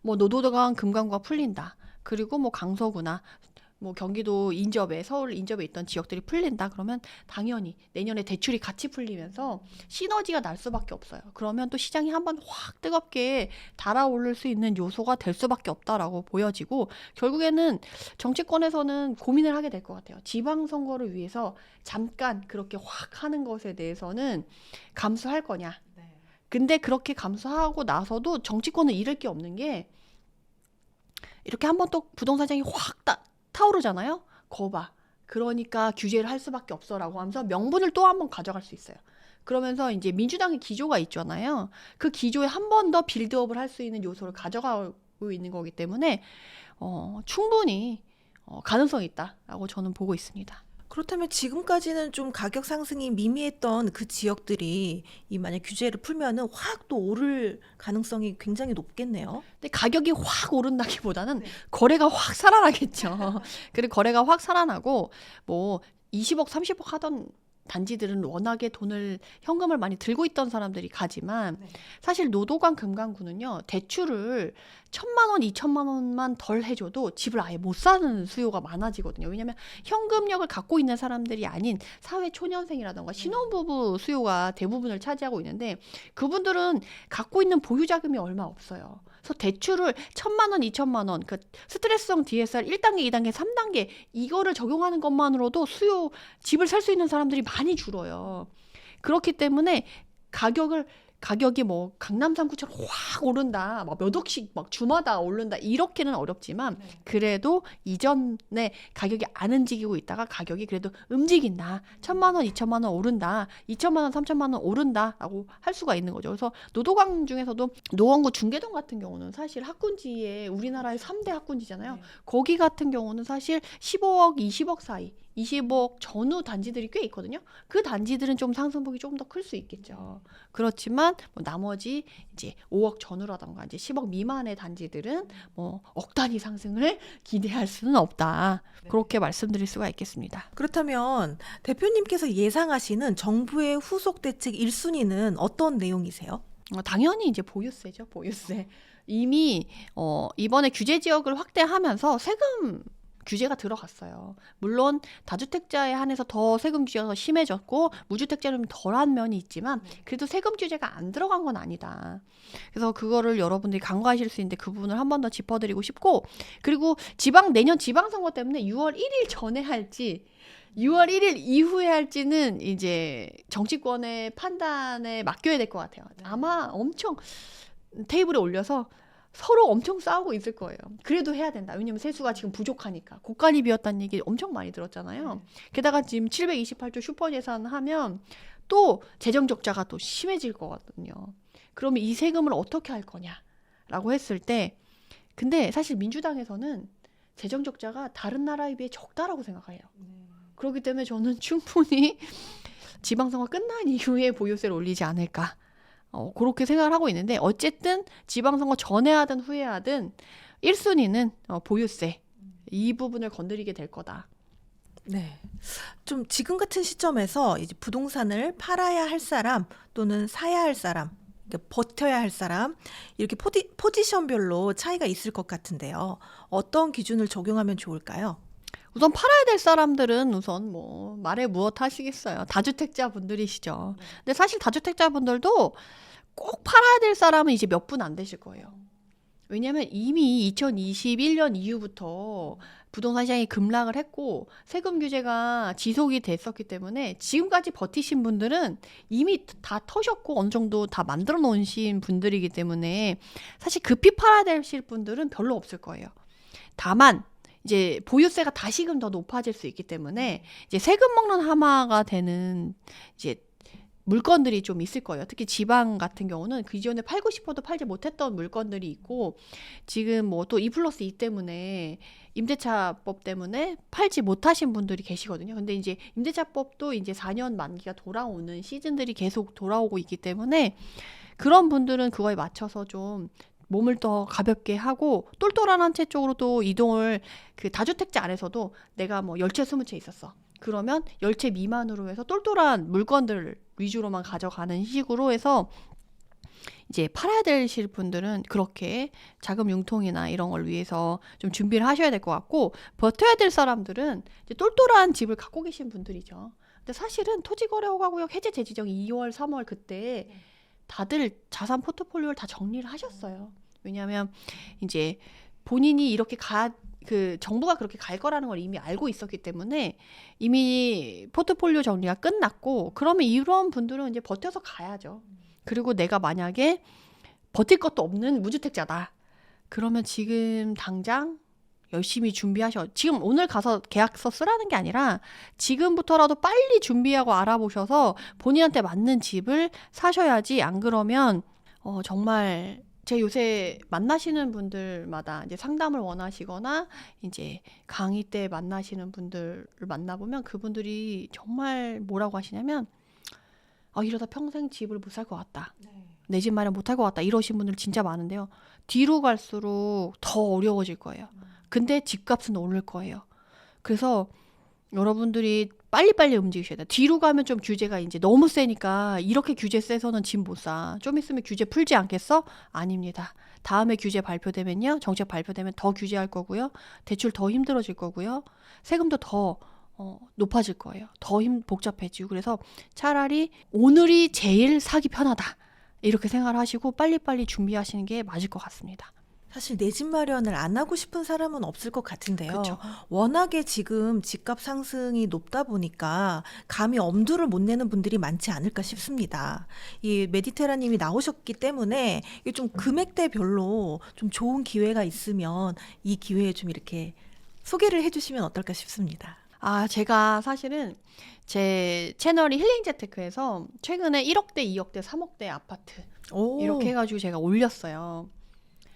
뭐 노도강 금강구가 풀린다. 그리고 뭐 강서구나 뭐 경기도 인접에 서울 인접에 있던 지역들이 풀린다 그러면 당연히 내년에 대출이 같이 풀리면서 시너지가 날 수밖에 없어요. 그러면 또 시장이 한번 확 뜨겁게 달아오를 수 있는 요소가 될 수밖에 없다라고 보여지고 결국에는 정치권에서는 고민을 하게 될 것 같아요. 지방선거를 위해서 잠깐 그렇게 확 하는 것에 대해서는 감수할 거냐. 근데 그렇게 감수하고 나서도 정치권은 잃을 게 없는 게 이렇게 한번 또 부동산 시장이 확 타오르잖아요. 거봐. 그러니까 규제를 할 수밖에 없어라고 하면서 명분을 또 한 번 가져갈 수 있어요. 그러면서 이제 민주당의 기조가 있잖아요. 그 기조에 한 번 더 빌드업을 할 수 있는 요소를 가져가고 있는 거기 때문에 충분히 가능성이 있다라고 저는 보고 있습니다. 그렇다면 지금까지는 좀 가격 상승이 미미했던 그 지역들이 이 만약 규제를 풀면은 확 또 오를 가능성이 굉장히 높겠네요. 근데 가격이 확 오른다기보다는 거래가 확 살아나겠죠. 그리고 거래가 확 살아나고 뭐 20억, 30억 하던 단지들은 워낙에 현금을 많이 들고 있던 사람들이 가지만 네. 사실 노도관 금강구는요 대출을 1,000만 원, 2천만 원만 덜 해줘도 집을 아예 못 사는 수요가 많아지거든요. 왜냐하면 현금력을 갖고 있는 사람들이 아닌 사회 초년생이라던가 신혼부부 수요가 대부분을 차지하고 있는데 그분들은 갖고 있는 보유 자금이 얼마 없어요. 그래서 대출을 1,000만 원, 2천만 원, 그 스트레스성 DSR 1단계, 2단계, 3단계 이거를 적용하는 것만으로도 집을 살 수 있는 사람들이 많이 줄어요. 그렇기 때문에 가격이 뭐 강남 3구처럼 확 오른다, 막 몇 억씩 막 주마다 오른다 이렇게는 어렵지만 그래도 이전에 가격이 안 움직이고 있다가 가격이 그래도 움직인다. 1,000만 원, 2천만 원 오른다, 2천만 원, 3천만 원 오른다라고 할 수가 있는 거죠. 그래서 노도강 중에서도 노원구 중계동 같은 경우는 사실 학군지에 우리나라의 3대 학군지잖아요. 거기 같은 경우는 사실 15억, 20억 사이 20억 전후 단지들이 꽤 있거든요. 그 단지들은 좀 상승폭이 조금 더 클 수 있겠죠. 그렇지만 뭐 나머지 이제 5억 전후라던가 이제 10억 미만의 단지들은 뭐 억 단위 상승을 기대할 수는 없다. 그렇게 말씀드릴 수가 있겠습니다. 그렇다면 대표님께서 예상하시는 정부의 후속 대책 1순위는 어떤 내용이세요? 당연히 이제 보유세죠. 보유세. 이미 이번에 규제 지역을 확대하면서 세금 규제가 들어갔어요. 물론 다주택자에 한해서 더 세금 규제가 더 심해졌고 무주택자는 덜한 면이 있지만 그래도 세금 규제가 안 들어간 건 아니다. 그래서 그거를 여러분들이 간과하실 수 있는데 그 부분을 한 번 더 짚어드리고 싶고, 그리고 내년 지방선거 때문에 6월 1일 전에 할지 6월 1일 이후에 할지는 이제 정치권의 판단에 맡겨야 될 것 같아요. 아마 엄청 테이블에 올려서 서로 엄청 싸우고 있을 거예요. 그래도 해야 된다. 왜냐면 세수가 지금 부족하니까. 곳간이 비었다는 얘기 엄청 많이 들었잖아요. 게다가 지금 728조 슈퍼 예산 하면 또 재정 적자가 또 심해질 거거든요. 그러면 이 세금을 어떻게 할 거냐라고 했을 때, 근데 사실 민주당에서는 재정 적자가 다른 나라에 비해 적다라고 생각해요. 그렇기 때문에 저는 충분히 지방선거 끝난 이후에 보유세를 올리지 않을까. 그렇게 생각을 하고 있는데, 어쨌든 지방선거 전에 하든 후에 하든 1순위는 보유세, 이 부분을 건드리게 될 거다. 네. 좀 지금 같은 시점에서 이제 부동산을 팔아야 할 사람 또는 사야 할 사람, 그러니까 버텨야 할 사람, 이렇게 포지션별로 차이가 있을 것 같은데요. 어떤 기준을 적용하면 좋을까요? 우선 팔아야 될 사람들은 우선 뭐 말해 무엇 하시겠어요. 다주택자 분들이시죠. 근데 사실 다주택자 분들도 꼭 팔아야 될 사람은 이제 몇 분 안 되실 거예요. 왜냐하면 이미 2021년 이후부터 부동산 시장이 급락을 했고 세금 규제가 지속이 됐었기 때문에 지금까지 버티신 분들은 이미 다 터셨고 어느 정도 다 만들어 놓으신 분들이기 때문에 사실 급히 팔아야 되실 분들은 별로 없을 거예요. 다만 이제 보유세가 다시금 더 높아질 수 있기 때문에 이제 세금 먹는 하마가 되는 이제 물건들이 좀 있을 거예요. 특히 지방 같은 경우는 그 이전에 팔고 싶어도 팔지 못했던 물건들이 있고, 지금 뭐 또 2+2 때문에 임대차법 때문에 팔지 못하신 분들이 계시거든요. 근데 이제 임대차법도 이제 4년 만기가 돌아오는 시즌들이 계속 돌아오고 있기 때문에 그런 분들은 그거에 맞춰서 좀 몸을 더 가볍게 하고 똘똘한 한 채 쪽으로 또 이동을, 그 다주택자 안에서도 내가 뭐 10채 20채 있었어. 그러면 10채 미만으로 해서 똘똘한 물건들 위주로만 가져가는 식으로 해서 이제 팔아야 되실 분들은 그렇게 자금 융통이나 이런 걸 위해서 좀 준비를 하셔야 될 것 같고, 버텨야 될 사람들은 이제 똘똘한 집을 갖고 계신 분들이죠. 근데 사실은 토지거래허가구역 해제 제지정 2월, 3월 그때 다들 자산 포트폴리오를 다 정리를 하셨어요. 왜냐하면 이제 본인이 이렇게 정부가 그렇게 갈 거라는 걸 이미 알고 있었기 때문에 이미 포트폴리오 정리가 끝났고, 그러면 이런 분들은 이제 버텨서 가야죠. 그리고 내가 만약에 버틸 것도 없는 무주택자다. 그러면 지금 당장 열심히 준비하셔. 지금 오늘 가서 계약서 쓰라는 게 아니라 지금부터라도 빨리 준비하고 알아보셔서 본인한테 맞는 집을 사셔야지. 안 그러면 정말 제 요새 만나시는 분들마다 이제 상담을 원하시거나 이제 강의 때 만나시는 분들을 만나보면 그분들이 정말 뭐라고 하시냐면 이러다 평생 집을 못 살 것 같다. 내 집 마련 못 할 것 같다. 이러신 분들 진짜 많은데요. 뒤로 갈수록 더 어려워질 거예요. 근데 집값은 오를 거예요. 그래서 여러분들이 빨리빨리 움직이셔야 돼요. 뒤로 가면 좀 규제가 이제 너무 세니까 이렇게 규제 세서는 집 못 사. 좀 있으면 규제 풀지 않겠어? 아닙니다. 다음에 규제 발표되면요. 정책 발표되면 더 규제할 거고요. 대출 더 힘들어질 거고요. 세금도 더 높아질 거예요. 더 복잡해지고. 그래서 차라리 오늘이 제일 사기 편하다. 이렇게 생각을 하시고 빨리빨리 준비하시는 게 맞을 것 같습니다. 사실 내 집 마련을 안 하고 싶은 사람은 없을 것 같은데요. 그렇죠. 워낙에 지금 집값 상승이 높다 보니까 감히 엄두를 못 내는 분들이 많지 않을까 싶습니다. 이 메디테라님이 나오셨기 때문에 이게 좀 금액대별로 좀 좋은 기회가 있으면 이 기회에 좀 이렇게 소개를 해주시면 어떨까 싶습니다. 제가 사실은 제 채널이 힐링재테크에서 최근에 1억대, 2억대, 3억대 아파트 오, 이렇게 해가지고 제가 올렸어요.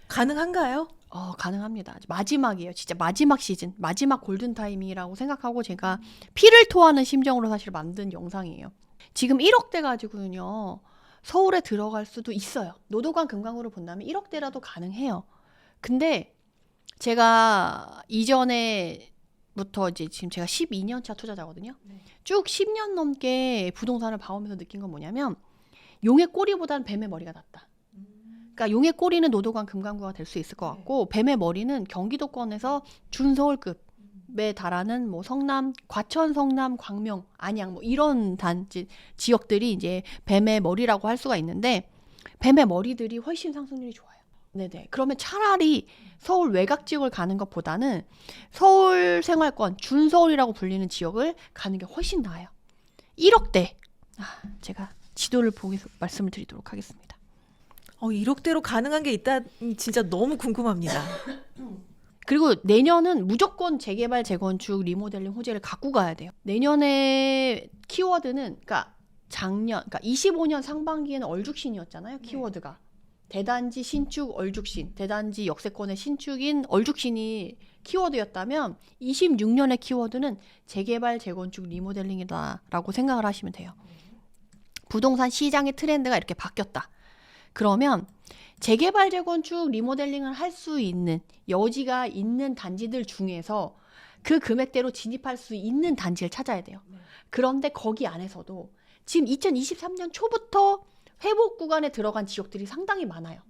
가능한가요? 가능합니다. 마지막이에요. 진짜 마지막 시즌, 마지막 골든타임이라고 생각하고 제가 피를 토하는 심정으로 사실 만든 영상이에요. 지금 1억대 가지고는요, 서울에 들어갈 수도 있어요. 노도관 금강구를 본다면 1억대라도 가능해요. 근데 제가 이전에부터 이제 지금 제가 12년 차 투자자거든요. 쭉 10년 넘게 부동산을 봐오면서 느낀 건 뭐냐면 용의 꼬리보다는 뱀의 머리가 낫다. 그러니까 용의 꼬리는 노도관 금강구가 될 수 있을 것 같고 뱀의 머리는 경기도권에서 준서울급에 달하는 뭐 성남, 과천, 성남, 광명, 안양 뭐 이런 지역들이 이제 뱀의 머리라고 할 수가 있는데 뱀의 머리들이 훨씬 상승률이 좋아요. 네네. 그러면 차라리 서울 외곽 지역을 가는 것보다는 서울 생활권, 준서울이라고 불리는 지역을 가는 게 훨씬 나아요. 1억대. 제가 지도를 보면서 말씀을 드리도록 하겠습니다. 1억대로 가능한 게 있다. 진짜 너무 궁금합니다. 그리고 내년은 무조건 재개발, 재건축, 리모델링 호재를 갖고 가야 돼요. 내년에 키워드는 그러니까 25년 상반기에는 얼죽신이었잖아요. 키워드가. 대단지 신축 얼죽신, 대단지 역세권의 신축인 얼죽신이 키워드였다면 26년의 키워드는 재개발, 재건축, 리모델링이다라고 생각을 하시면 돼요. 부동산 시장의 트렌드가 이렇게 바뀌었다. 그러면 재개발, 재건축, 리모델링을 할 수 있는 여지가 있는 단지들 중에서 그 금액대로 진입할 수 있는 단지를 찾아야 돼요. 그런데 거기 안에서도 지금 2023년 초부터 회복 구간에 들어간 지역들이 상당히 많아요.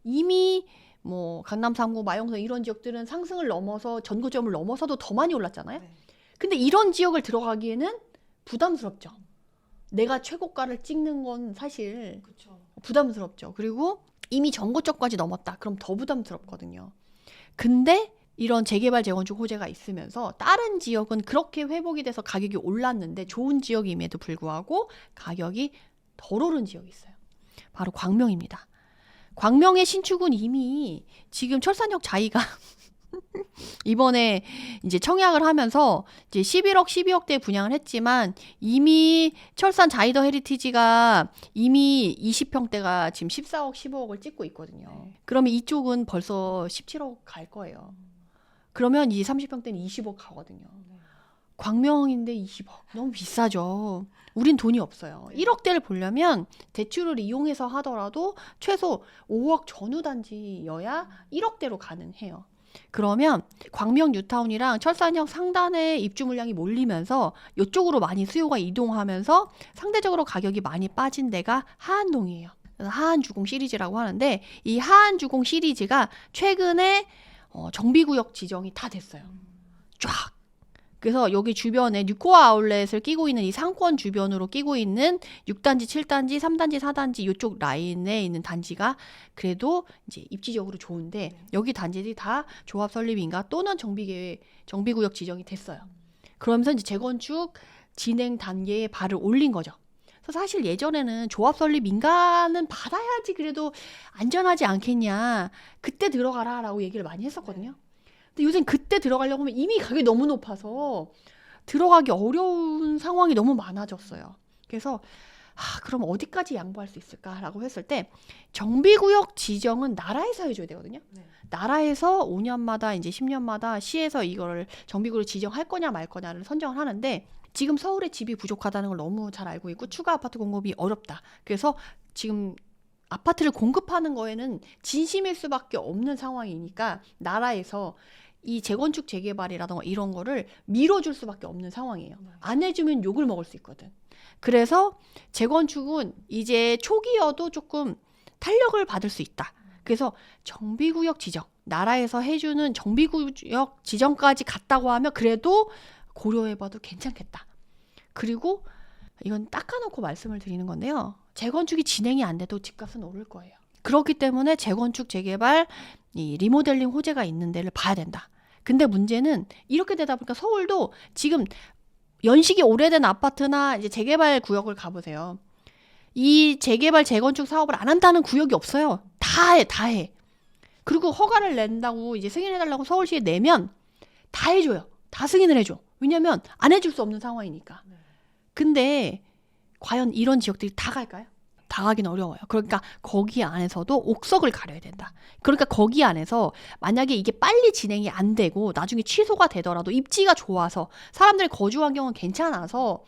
이미 뭐 강남 3구, 마영선 이런 지역들은 상승을 넘어서 전고점을 넘어서도 더 많이 올랐잖아요. 근데 이런 지역을 들어가기에는 부담스럽죠. 내가 최고가를 찍는 건 사실 부담스럽죠. 그리고 이미 전고점까지 넘었다. 그럼 더 부담스럽거든요. 근데 이런 재개발, 재건축 호재가 있으면서 다른 지역은 그렇게 회복이 돼서 가격이 올랐는데 좋은 지역임에도 불구하고 가격이 덜 오른 지역이 있어요. 바로 광명입니다. 광명의 신축은 이미 지금 철산역 자이가 이번에 이제 청약을 하면서 이제 11억, 12억대 분양을 했지만 이미 철산 자이더 헤리티지가 이미 20평대가 지금 14억, 15억을 찍고 있거든요. 그러면 이쪽은 벌써 17억 갈 거예요. 그러면 이 30평대는 20억 가거든요. 광명인데 20억. 너무 비싸죠. 우린 돈이 없어요. 1억대를 보려면 대출을 이용해서 하더라도 최소 5억 전후 단지여야 1억대로 가능해요. 그러면 광명 뉴타운이랑 철산역 상단에 입주 물량이 몰리면서 이쪽으로 많이 수요가 이동하면서 상대적으로 가격이 많이 빠진 데가 하안동이에요. 하안주공 시리즈라고 하는데 이 하안주공 시리즈가 최근에 정비구역 지정이 다 됐어요. 쫙. 그래서 여기 주변에 뉴코아 아울렛을 끼고 있는 이 상권 주변으로 끼고 있는 6단지, 7단지, 3단지, 4단지 이쪽 라인에 있는 단지가 그래도 이제 입지적으로 좋은데 여기 단지들이 다 조합 설립인가 또는 정비구역 지정이 됐어요. 그러면서 이제 재건축 진행 단계에 발을 올린 거죠. 그래서 사실 예전에는 조합 설립 인가는 받아야지 그래도 안전하지 않겠냐. 그때 들어가라라고 얘기를 많이 했었거든요. 근데 요새는 그때 들어가려고 하면 이미 가격이 너무 높아서 들어가기 어려운 상황이 너무 많아졌어요. 그래서 그럼 어디까지 양보할 수 있을까라고 했을 때 정비구역 지정은 나라에서 해줘야 되거든요. 나라에서 5년마다 이제 10년마다 시에서 이거를 정비구역 지정할 거냐 말 거냐를 선정을 하는데 지금 서울에 집이 부족하다는 걸 너무 잘 알고 있고 추가 아파트 공급이 어렵다. 그래서 지금 아파트를 공급하는 거에는 진심일 수밖에 없는 상황이니까 나라에서 이 재건축 재개발이라던가 이런 거를 밀어줄 수밖에 없는 상황이에요. 안 해주면 욕을 먹을 수 있거든. 그래서 재건축은 이제 초기여도 조금 탄력을 받을 수 있다. 그래서 정비구역 지정, 나라에서 해주는 정비구역 지정까지 갔다고 하면 그래도 고려해봐도 괜찮겠다. 그리고 이건 닦아놓고 말씀을 드리는 건데요. 재건축이 진행이 안 돼도 집값은 오를 거예요. 그렇기 때문에 재건축, 재개발, 이 리모델링 호재가 있는 데를 봐야 된다. 근데 문제는 이렇게 되다 보니까 서울도 지금 연식이 오래된 아파트나 이제 재개발 구역을 가보세요. 이 재개발, 재건축 사업을 안 한다는 구역이 없어요. 다 해, 다 해. 그리고 허가를 낸다고 이제 승인해달라고 서울시에 내면 다 해줘요. 다 승인을 해줘. 왜냐면 안 해줄 수 없는 상황이니까. 근데 과연 이런 지역들이 다 갈까요? 다 가긴 어려워요. 그러니까 거기 안에서도 옥석을 가려야 된다. 그러니까 거기 안에서 만약에 이게 빨리 진행이 안 되고 나중에 취소가 되더라도 입지가 좋아서 사람들이 거주 환경은 괜찮아서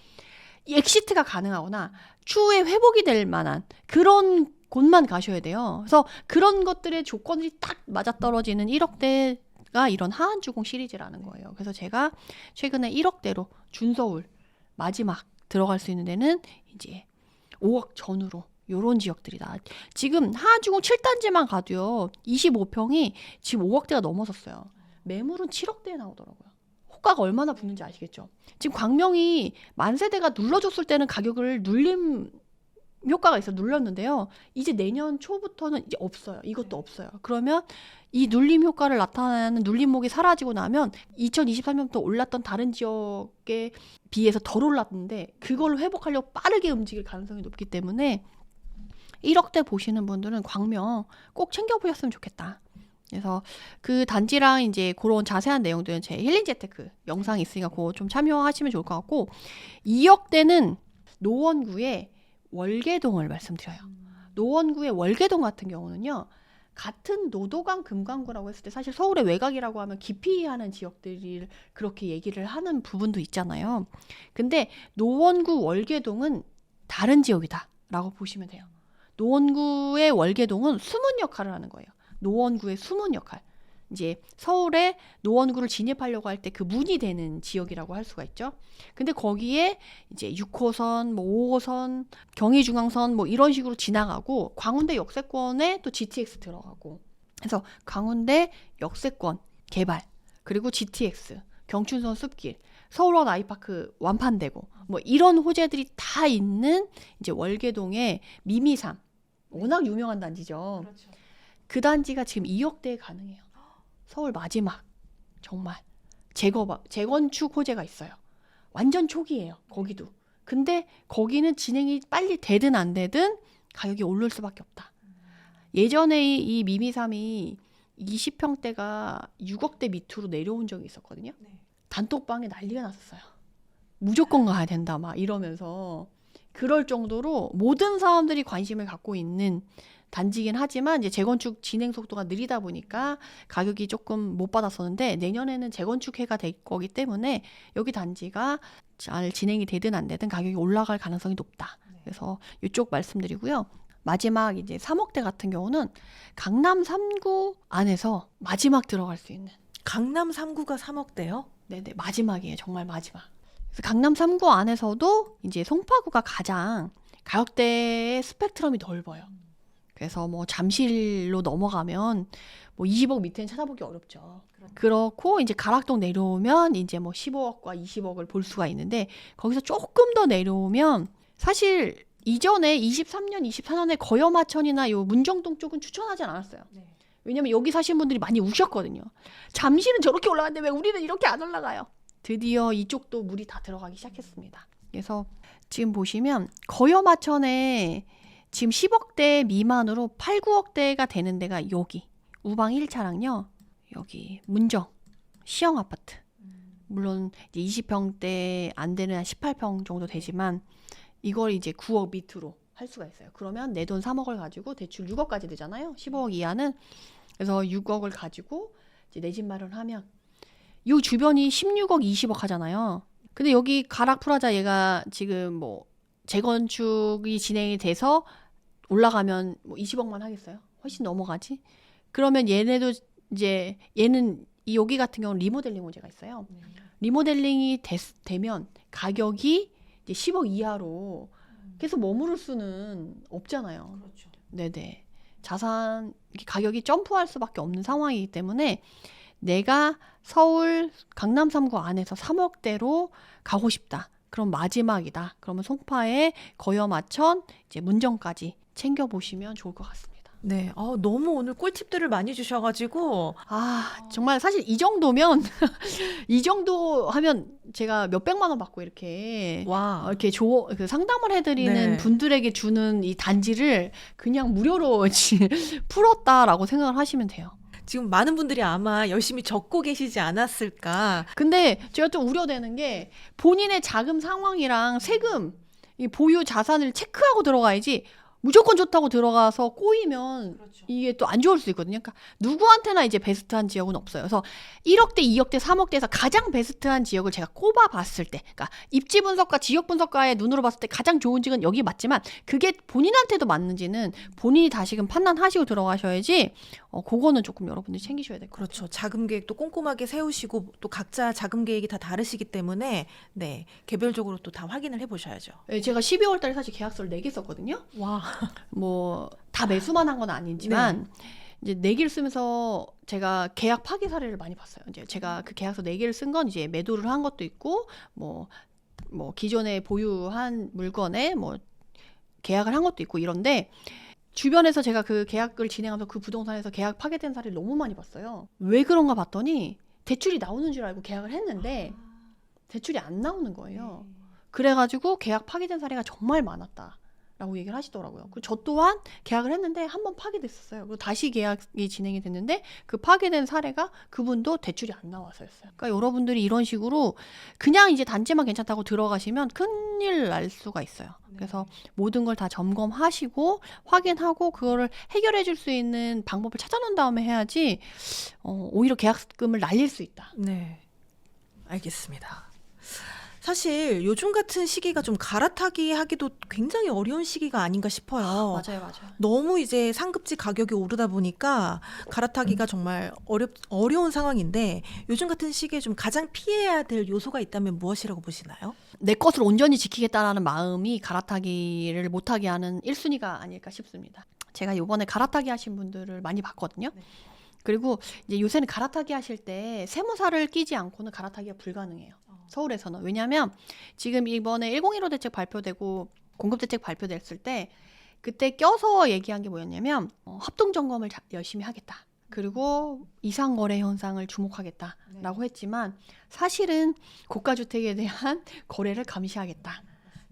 엑시트가 가능하거나 추후에 회복이 될 만한 그런 곳만 가셔야 돼요. 그래서 그런 것들의 조건들이 딱 맞아떨어지는 1억대가 이런 하한주공 시리즈라는 거예요. 그래서 제가 최근에 1억대로 준서울 마지막 들어갈 수 있는 데는 이제 5억 전후로 요런 지역들이다. 지금 하한주공 7단지만 가도요. 25평이 지금 5억대가 넘어섰어요. 매물은 7억대에 나오더라고요. 호가가 얼마나 붙는지 아시겠죠? 지금 광명이 만세대가 눌러줬을 때는 가격을 눌림 효과가 있어 눌렀는데요. 이제 내년 초부터는 이제 없어요. 이것도 없어요. 그러면 이 눌림 효과를 나타내는 눌림목이 사라지고 나면 2023년부터 올랐던 다른 지역에 비해서 덜 올랐는데 그걸 회복하려고 빠르게 움직일 가능성이 높기 때문에 1억대 보시는 분들은 광명 꼭 챙겨보셨으면 좋겠다. 그래서 그 단지랑 이제 그런 자세한 내용들은 제 힐링 재테크 영상이 있으니까 그거 좀 참여하시면 좋을 것 같고 2억대는 노원구의 월계동을 말씀드려요. 노원구의 월계동 같은 경우는요. 같은 노도강 금강구라고 했을 때 사실 서울의 외곽이라고 하면 기피하는 지역들을 그렇게 얘기를 하는 부분도 있잖아요. 근데 노원구 월계동은 다른 지역이다 라고 보시면 돼요. 노원구의 월계동은 숨은 역할을 하는 거예요. 노원구의 숨은 역할. 이제 서울에 노원구를 진입하려고 할 때 그 문이 되는 지역이라고 할 수가 있죠. 근데 거기에 이제 6호선, 뭐 5호선, 경의중앙선 뭐 이런 식으로 지나가고 광운대 역세권에 또 GTX 들어가고 그래서 광운대 역세권 개발 그리고 GTX, 경춘선 숲길, 서울원 아이파크 완판되고 뭐 이런 호재들이 다 있는 이제 월계동의 미미삼 워낙 유명한 단지죠. 그렇죠. 그 단지가 지금 2억대에 가능해요. 서울 마지막 정말 재건축 호재가 있어요. 완전 초기예요. 거기도. 근데 거기는 진행이 빨리 되든 안 되든 가격이 오를 수밖에 없다. 예전에 이 미미삼이 20평대가 6억대 밑으로 내려온 적이 있었거든요. 단톡방에 난리가 났었어요. 무조건 가야 된다 막 이러면서 그럴 정도로 모든 사람들이 관심을 갖고 있는 단지긴 하지만 이제 재건축 진행 속도가 느리다 보니까 가격이 조금 못 받았었는데 내년에는 재건축해가 될 거기 때문에 여기 단지가 잘 진행이 되든 안 되든 가격이 올라갈 가능성이 높다. 그래서 이쪽 말씀드리고요. 마지막 이제 3억대 같은 경우는 강남 3구 안에서 마지막 들어갈 수 있는 강남 3구가 3억대요? 네네 마지막이에요. 정말 마지막. 그래서 강남 3구 안에서도 이제 송파구가 가장 가격대의 스펙트럼이 넓어요. 그래서 뭐 잠실로 넘어가면 뭐 20억 밑에는 찾아보기 어렵죠. 그렇고 이제 가락동 내려오면 이제 뭐 15억과 20억을 볼 수가 있는데 거기서 조금 더 내려오면 사실 이전에 23년, 24년에 거여마천이나 요 문정동 쪽은 추천하지 않았어요. 왜냐면 여기 사신 분들이 많이 우셨거든요. 잠실은 저렇게 올라가는데 왜 우리는 이렇게 안 올라가요? 드디어 이쪽도 물이 다 들어가기 시작했습니다. 그래서 지금 보시면 거여마천에 지금 10억대 미만으로 8, 9억대가 되는 데가 여기 우방 1차랑요. 여기 문정 시형 아파트. 물론 이제 20평대 안 되는 한 18평 정도 되지만 이걸 이제 9억 밑으로 할 수가 있어요. 그러면 내 돈 3억을 가지고 대출 6억까지 되잖아요. 15억 이하는. 그래서 6억을 가지고 이제 내 집 마련하면 이 주변이 16억, 20억 하잖아요. 근데 여기 가락프라자 얘가 지금 뭐 재건축이 진행이 돼서 올라가면 뭐 20억만 하겠어요? 훨씬 넘어가지? 그러면 얘네도 이제 얘는 이 여기 같은 경우는 리모델링 호재가 있어요. 리모델링이 되면 가격이 이제 10억 이하로 계속 머무를 수는 없잖아요. 그렇죠. 네네. 자산 가격이 점프할 수밖에 없는 상황이기 때문에 내가 서울 강남 3구 안에서 3억대로 가고 싶다. 그럼 마지막이다. 그러면 송파에 거여마천 이제 문정까지 챙겨보시면 좋을 것 같습니다. 네, 너무 오늘 꿀팁들을 많이 주셔가지고 정말 사실 이 정도면 이 정도 하면 제가 몇백만 원 받고 이렇게 와, 이렇게 그 상담을 해드리는 네. 분들에게 주는 이 단지를 그냥 무료로 풀었다라고 생각을 하시면 돼요. 지금 많은 분들이 아마 열심히 적고 계시지 않았을까. 근데 제가 좀 우려되는 게 본인의 자금 상황이랑 세금, 이 보유 자산을 체크하고 들어가야지 무조건 좋다고 들어가서 꼬이면 이게 또 안 좋을 수 있거든요. 그러니까 누구한테나 이제 베스트한 지역은 없어요. 그래서 1억대, 2억대, 3억대에서 가장 베스트한 지역을 제가 꼽아봤을 때, 그러니까 입지 분석과 지역 분석가의 눈으로 봤을 때 가장 좋은 지역은 여기 맞지만 그게 본인한테도 맞는지는 본인이 다시금 판단하시고 들어가셔야지 그거는 조금 여러분들이 챙기셔야 될 것 같아요. 그렇죠. 자금 계획도 꼼꼼하게 세우시고 또 각자 자금 계획이 다 다르시기 때문에 네, 개별적으로 또 다 확인을 해보셔야죠. 네, 제가 12월 달에 사실 계약서를 4개 썼거든요. 와, 뭐 다 매수만 한 건 아니지만 이제 4개를 쓰면서 제가 계약 파기 사례를 많이 봤어요. 이제 제가 그 계약서 4개를 쓴 건 이제 매도를 한 것도 있고 뭐 기존에 보유한 물건에 뭐 계약을 한 것도 있고 이런데 주변에서 제가 그 계약을 진행하면서 그 부동산에서 계약 파기된 사례를 너무 많이 봤어요. 왜 그런가 봤더니 대출이 나오는 줄 알고 계약을 했는데 대출이 안 나오는 거예요. 그래가지고 계약 파기된 사례가 정말 많았다라고 얘기를 하시더라고요. 그리고 저 또한 계약을 했는데 한 번 파기됐었어요. 그리고 다시 계약이 진행이 됐는데 그 파기된 사례가 그분도 대출이 안 나와서였어요. 그러니까 여러분들이 이런 식으로 그냥 이제 단지만 괜찮다고 들어가시면 큰일 날 수가 있어요. 그래서 모든 걸 다 점검하시고 확인하고 그거를 해결해 줄 수 있는 방법을 찾아놓은 다음에 해야지 오히려 계약금을 날릴 수 있다. 네, 알겠습니다. 사실 요즘 같은 시기가 좀 갈아타기 하기도 굉장히 어려운 시기가 아닌가 싶어요. 맞아요. 너무 이제 상급지 가격이 오르다 보니까 갈아타기가 정말 어려운 상황인데 요즘 같은 시기에 좀 가장 피해야 될 요소가 있다면 무엇이라고 보시나요? 내 것을 온전히 지키겠다라는 마음이 갈아타기를 못하게 하는 1순위가 아닐까 싶습니다. 제가 이번에 갈아타기 하신 분들을 많이 봤거든요. 그리고 이제 요새는 갈아타기 하실 때 세무사를 끼지 않고는 갈아타기가 불가능해요. 서울에서는. 왜냐하면 지금 이번에 1015 대책 발표되고 공급 대책 발표됐을 때 그때 껴서 얘기한 게 뭐였냐면 합동 점검을 열심히 하겠다. 그리고 이상 거래 현상을 주목하겠다라고 했지만 사실은 고가 주택에 대한 거래를 감시하겠다.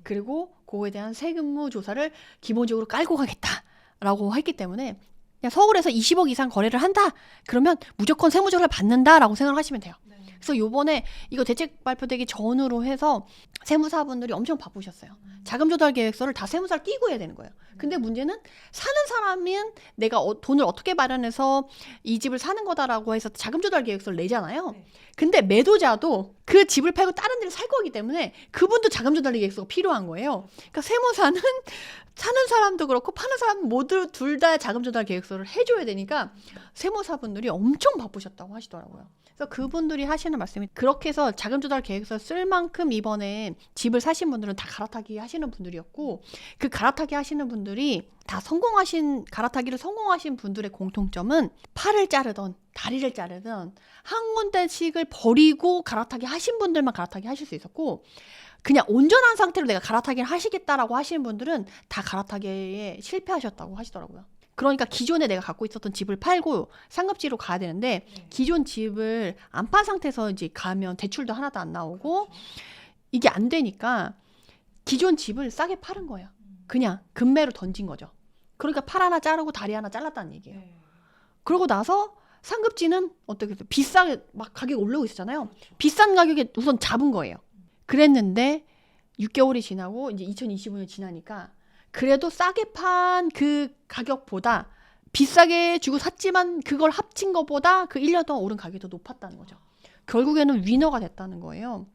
그리고 그거에 대한 세금무 조사를 기본적으로 깔고 가겠다라고 했기 때문에 그냥 서울에서 20억 이상 거래를 한다. 그러면 무조건 세무조사를 받는다라고 생각하시면 돼요. 그래서 요번에 이거 대책 발표되기 전으로 해서 세무사분들이 엄청 바쁘셨어요. 자금 조달 계획서를 다 세무사를 띄고 해야 되는 거예요. 근데 문제는 사는 사람은 내가 돈을 어떻게 마련해서 이 집을 사는 거다라고 해서 자금 조달 계획서를 내잖아요. 근데 매도자도 그 집을 팔고 다른 데를 살 거기 때문에 그분도 자금 조달 계획서가 필요한 거예요. 그러니까 세무사는 사는 사람도 그렇고 파는 사람 모두 둘 다 자금 조달 계획서를 해줘야 되니까 세무사분들이 엄청 바쁘셨다고 하시더라고요. 그래서 그분들이 하시는 말씀이 그렇게 해서 자금 조달 계획서 쓸 만큼 이번에 집을 사신 분들은 다 갈아타기 하시는 분들이었고 그 갈아타기 하시는 분들이 다 갈아타기를 성공하신 분들의 공통점은 팔을 자르던 다리를 자르던 한 군데씩을 버리고 갈아타기 하신 분들만 갈아타기 하실 수 있었고 그냥 온전한 상태로 내가 갈아타기를 하시겠다라고 하시는 분들은 다 갈아타기에 실패하셨다고 하시더라고요. 그러니까 기존에 내가 갖고 있었던 집을 팔고 상급지로 가야 되는데 기존 집을 안 판 상태에서 이제 가면 대출도 하나도 안 나오고 이게 안 되니까 기존 집을 싸게 팔은 거예요. 그냥 금매로 던진 거죠. 그러니까 팔 하나 자르고 다리 하나 잘랐다는 얘기예요. 그러고 나서 상급지는 어떻게 해서 비싸게 막 가격이 올라오고 있었잖아요. 비싼 가격에 우선 잡은 거예요. 그랬는데 6개월이 지나고 이제 2025년이 지나니까 그래도 싸게 판 그 가격보다 비싸게 주고 샀지만 그걸 합친 것보다 그 1년 동안 오른 가격이 더 높았다는 거죠. 결국에는 위너가 됐다는 거예요.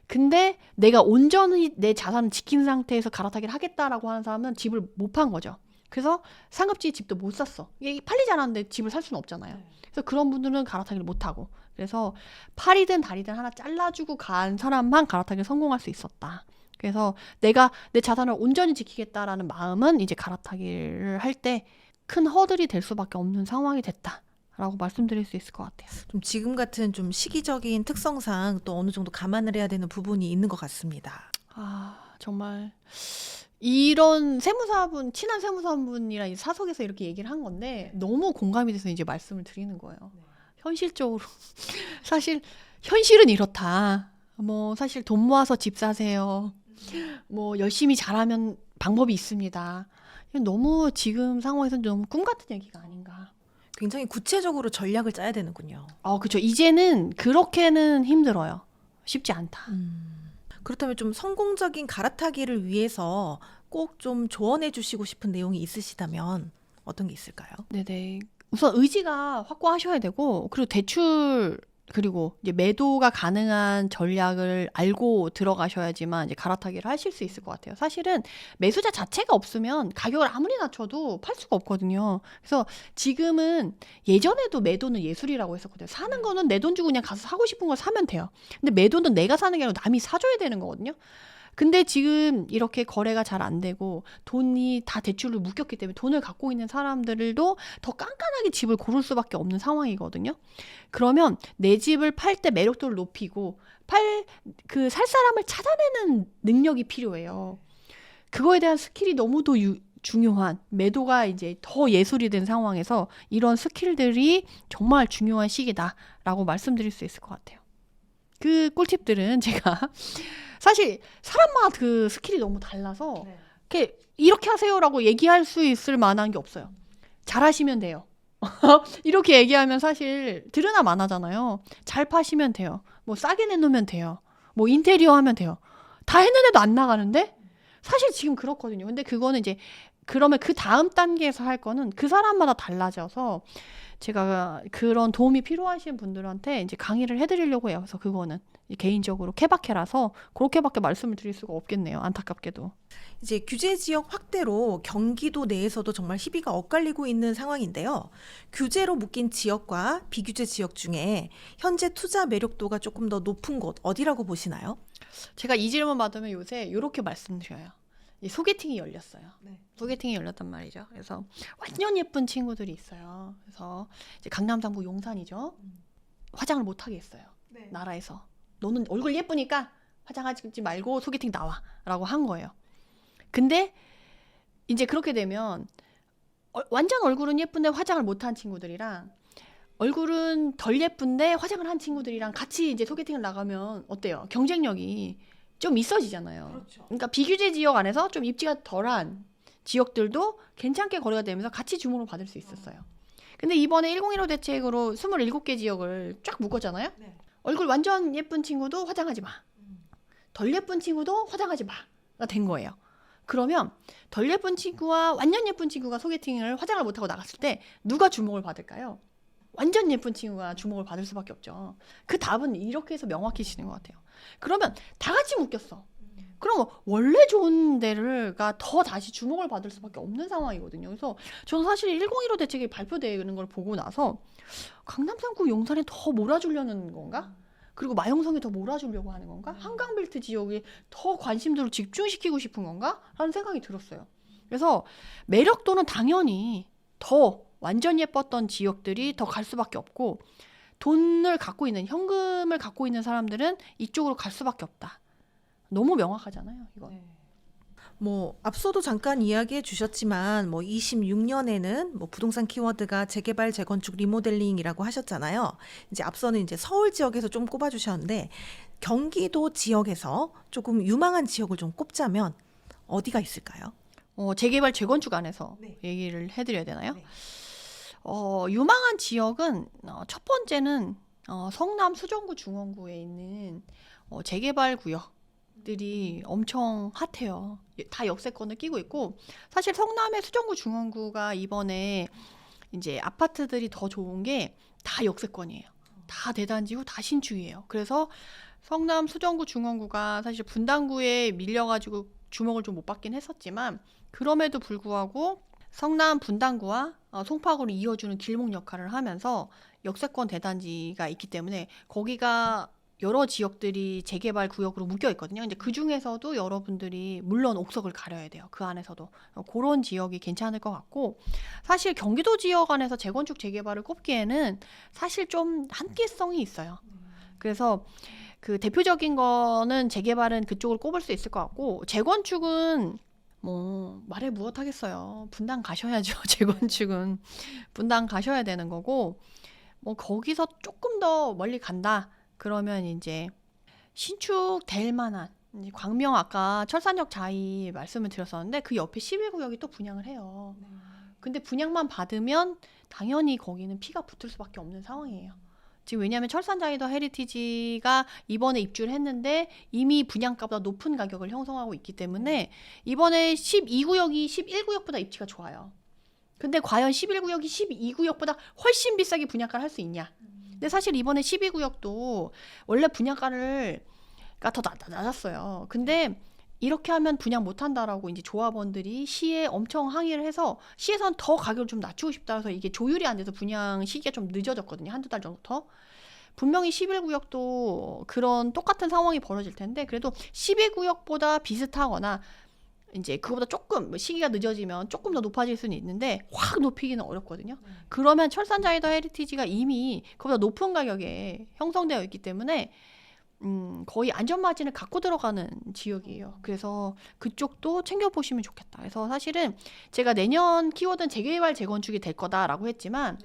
근데 내가 온전히 내 자산을 지킨 상태에서 갈아타기를 하겠다라고 하는 사람은 집을 못 판 거죠. 그래서 상급지 집도 못 샀어. 이게 팔리지 않았는데 집을 살 수는 없잖아요. 그래서 그런 분들은 갈아타기를 못 하고 그래서 팔이든 다리든 하나 잘라주고 간 사람만 갈아타기에 성공할 수 있었다. 그래서 내가 내 자산을 온전히 지키겠다라는 마음은 이제 갈아타기를 할 때 큰 허들이 될 수밖에 없는 상황이 됐다라고 말씀드릴 수 있을 것 같아요. 좀 지금 같은 좀 시기적인 특성상 또 어느 정도 감안을 해야 되는 부분이 있는 것 같습니다. 정말 이런 세무사분, 친한 세무사분이랑 이 사석에서 이렇게 얘기를 한 건데 너무 공감이 돼서 이제 말씀을 드리는 거예요. 현실적으로 사실 현실은 이렇다. 뭐 사실 돈 모아서 집 사세요. 뭐 열심히 잘하면 방법이 있습니다. 이건 너무 지금 상황에서는 너무 꿈 같은 얘기가 아닌가. 굉장히 구체적으로 전략을 짜야 되는군요. 그렇죠. 이제는 그렇게는 힘들어요. 쉽지 않다. 그렇다면 좀 성공적인 갈아타기를 위해서 꼭 좀 조언해 주시고 싶은 내용이 있으시다면 어떤 게 있을까요? 네네. 우선 의지가 확고하셔야 되고, 그리고 대출, 그리고 이제 매도가 가능한 전략을 알고 들어가셔야지만 이제 갈아타기를 하실 수 있을 것 같아요. 사실은 매수자 자체가 없으면 가격을 아무리 낮춰도 팔 수가 없거든요. 그래서 지금은 예전에도 매도는 예술이라고 했었거든요. 사는 거는 내 돈 주고 그냥 가서 사고 싶은 걸 사면 돼요. 근데 매도는 내가 사는 게 아니라 남이 사줘야 되는 거거든요. 근데 지금 이렇게 거래가 잘 안 되고 돈이 다 대출로 묶였기 때문에 돈을 갖고 있는 사람들도 더 깐깐하게 집을 고를 수밖에 없는 상황이거든요. 그러면 내 집을 팔 때 매력도를 높이고 살 사람을 찾아내는 능력이 필요해요. 그거에 대한 스킬이 너무도 중요한, 매도가 이제 더 예술이 된 상황에서 이런 스킬들이 정말 중요한 시기다라고 말씀드릴 수 있을 것 같아요. 그 꿀팁들은 제가 사실 사람마다 그 스킬이 너무 달라서 이렇게 하세요라고 얘기할 수 있을 만한 게 없어요. 잘하시면 돼요. 이렇게 얘기하면 사실 들으나 마나잖아요. 잘 파시면 돼요. 뭐 싸게 내놓으면 돼요. 뭐 인테리어 하면 돼요. 다 했는데도 안 나가는데? 사실 지금 그렇거든요. 근데 그거는 이제 그러면 그 다음 단계에서 할 거는 그 사람마다 달라져서 제가 그런 도움이 필요하신 분들한테 이제 강의를 해드리려고 해요. 그래서 그거는 개인적으로 케바케라서 그렇게밖에 말씀을 드릴 수가 없겠네요. 안타깝게도. 이제 규제 지역 확대로 경기도 내에서도 정말 희비가 엇갈리고 있는 상황인데요. 규제로 묶인 지역과 비규제 지역 중에 현재 투자 매력도가 조금 더 높은 곳 어디라고 보시나요? 제가 이 질문 받으면 요새 이렇게 말씀드려요. 이 소개팅이 열렸어요. 네. 소개팅이 열렸단 말이죠. 그래서 완전 예쁜 친구들이 있어요. 그래서 이제 강남 당구 용산이죠. 화장을 못 하게 했어요. 네. 나라에서. 너는 얼굴 예쁘니까 화장하지 말고 소개팅 나와라고 한 거예요. 근데 이제 그렇게 되면 완전 얼굴은 예쁜데 화장을 못한 친구들이랑 얼굴은 덜 예쁜데 화장을 한 친구들이랑 같이 이제 소개팅을 나가면 어때요? 경쟁력이 좀 있어지잖아요. 그렇죠. 그러니까 비규제 지역 안에서 좀 입지가 덜한 지역들도 괜찮게 거래가 되면서 같이 주목을 받을 수 있었어요. 근데 이번에 1015 대책으로 27개 지역을 쫙 묶었잖아요. 네. 얼굴 완전 예쁜 친구도 화장하지 마. 덜 예쁜 친구도 화장하지 마가 된 거예요. 그러면 덜 예쁜 친구와 완전 예쁜 친구가 소개팅을 화장을 못하고 나갔을 때 누가 주목을 받을까요? 완전 예쁜 친구가 주목을 받을 수밖에 없죠. 그 답은 이렇게 해서 명확해지는 것 같아요. 그러면 다 같이 묶였어. 그럼 원래 좋은 데가 더 다시 주목을 받을 수밖에 없는 상황이거든요. 그래서 저는 사실 1015 대책이 발표되는 걸 보고 나서 강남 3구 용산에 더 몰아주려는 건가? 그리고 마영성에 더 몰아주려고 하는 건가? 한강벨트 지역에 더 관심들을 집중시키고 싶은 건가? 라는 생각이 들었어요. 그래서 매력도는 당연히 더 완전 예뻤던 지역들이 더 갈 수밖에 없고 돈을 갖고 있는, 현금을 갖고 있는 사람들은 이쪽으로 갈 수밖에 없다. 너무 명확하잖아요, 이건. 뭐 앞서도 잠깐 이야기해 주셨지만 뭐 26년에는 뭐 부동산 키워드가 재개발, 재건축, 리모델링이라고 하셨잖아요. 이제 앞서는 이제 서울 지역에서 좀 꼽아 주셨는데 경기도 지역에서 조금 유망한 지역을 좀 꼽자면 어디가 있을까요? 재개발, 재건축 안에서 네. 얘기를 해드려야 되나요? 네. 유망한 지역은 첫 번째는 성남 수정구 중원구에 있는 재개발 구역들이 엄청 핫해요. 다 역세권을 끼고 있고 사실 성남의 수정구 중원구가 이번에 이제 아파트들이 더 좋은 게 다 역세권이에요. 다 대단지고 다 신축이에요. 그래서 성남 수정구 중원구가 사실 분당구에 밀려가지고 주목을 좀 못 받긴 했었지만 그럼에도 불구하고 성남 분당구와 송파구를 이어주는 길목 역할을 하면서 역세권 대단지가 있기 때문에 거기가 여러 지역들이 재개발 구역으로 묶여 있거든요. 이제 그 중에서도 여러분들이 물론 옥석을 가려야 돼요. 그 안에서도 그런 지역이 괜찮을 것 같고, 사실 경기도 지역 안에서 재건축 재개발을 꼽기에는 사실 좀 한계성이 있어요. 그래서 그 대표적인 거는 재개발은 그쪽을 꼽을 수 있을 것 같고, 재건축은 뭐 말해 무엇하겠어요. 분당 가셔야죠. 재건축은 분당 가셔야 되는 거고, 뭐 거기서 조금 더 멀리 간다 그러면 이제 신축될 만한, 이제 광명 아까 철산역 자이 말씀을 드렸었는데 그 옆에 11구역이 또 분양을 해요. 근데 분양만 받으면 당연히 거기는 피가 붙을 수밖에 없는 상황이에요. 지금 왜냐하면 철산자이더 헤리티지가 이번에 입주를 했는데 이미 분양가보다 높은 가격을 형성하고 있기 때문에 이번에 12구역이 11구역보다 입지가 좋아요. 근데 과연 11구역이 12구역보다 훨씬 비싸게 분양가를 할 수 있냐? 근데 사실 이번에 12구역도 원래 분양가가 더 낮았어요. 근데 이렇게 하면 분양 못한다라고 이제 조합원들이 시에 엄청 항의를 해서 시에서는 더 가격을 좀 낮추고 싶다 해서 이게 조율이 안 돼서 분양 시기가 좀 늦어졌거든요. 한두 달 정도 더. 분명히 11구역도 그런 똑같은 상황이 벌어질 텐데 그래도 12구역보다 비슷하거나 이제 그거보다 조금 시기가 늦어지면 조금 더 높아질 수는 있는데 확 높이기는 어렵거든요. 그러면 철산자이더 헤리티지가 이미 그보다 높은 가격에 형성되어 있기 때문에 거의 안전 마진을 갖고 들어가는 지역이에요. 그래서 그쪽도 챙겨보시면 좋겠다. 그래서 사실은 제가 내년 키워드는 재개발 재건축이 될 거다라고 했지만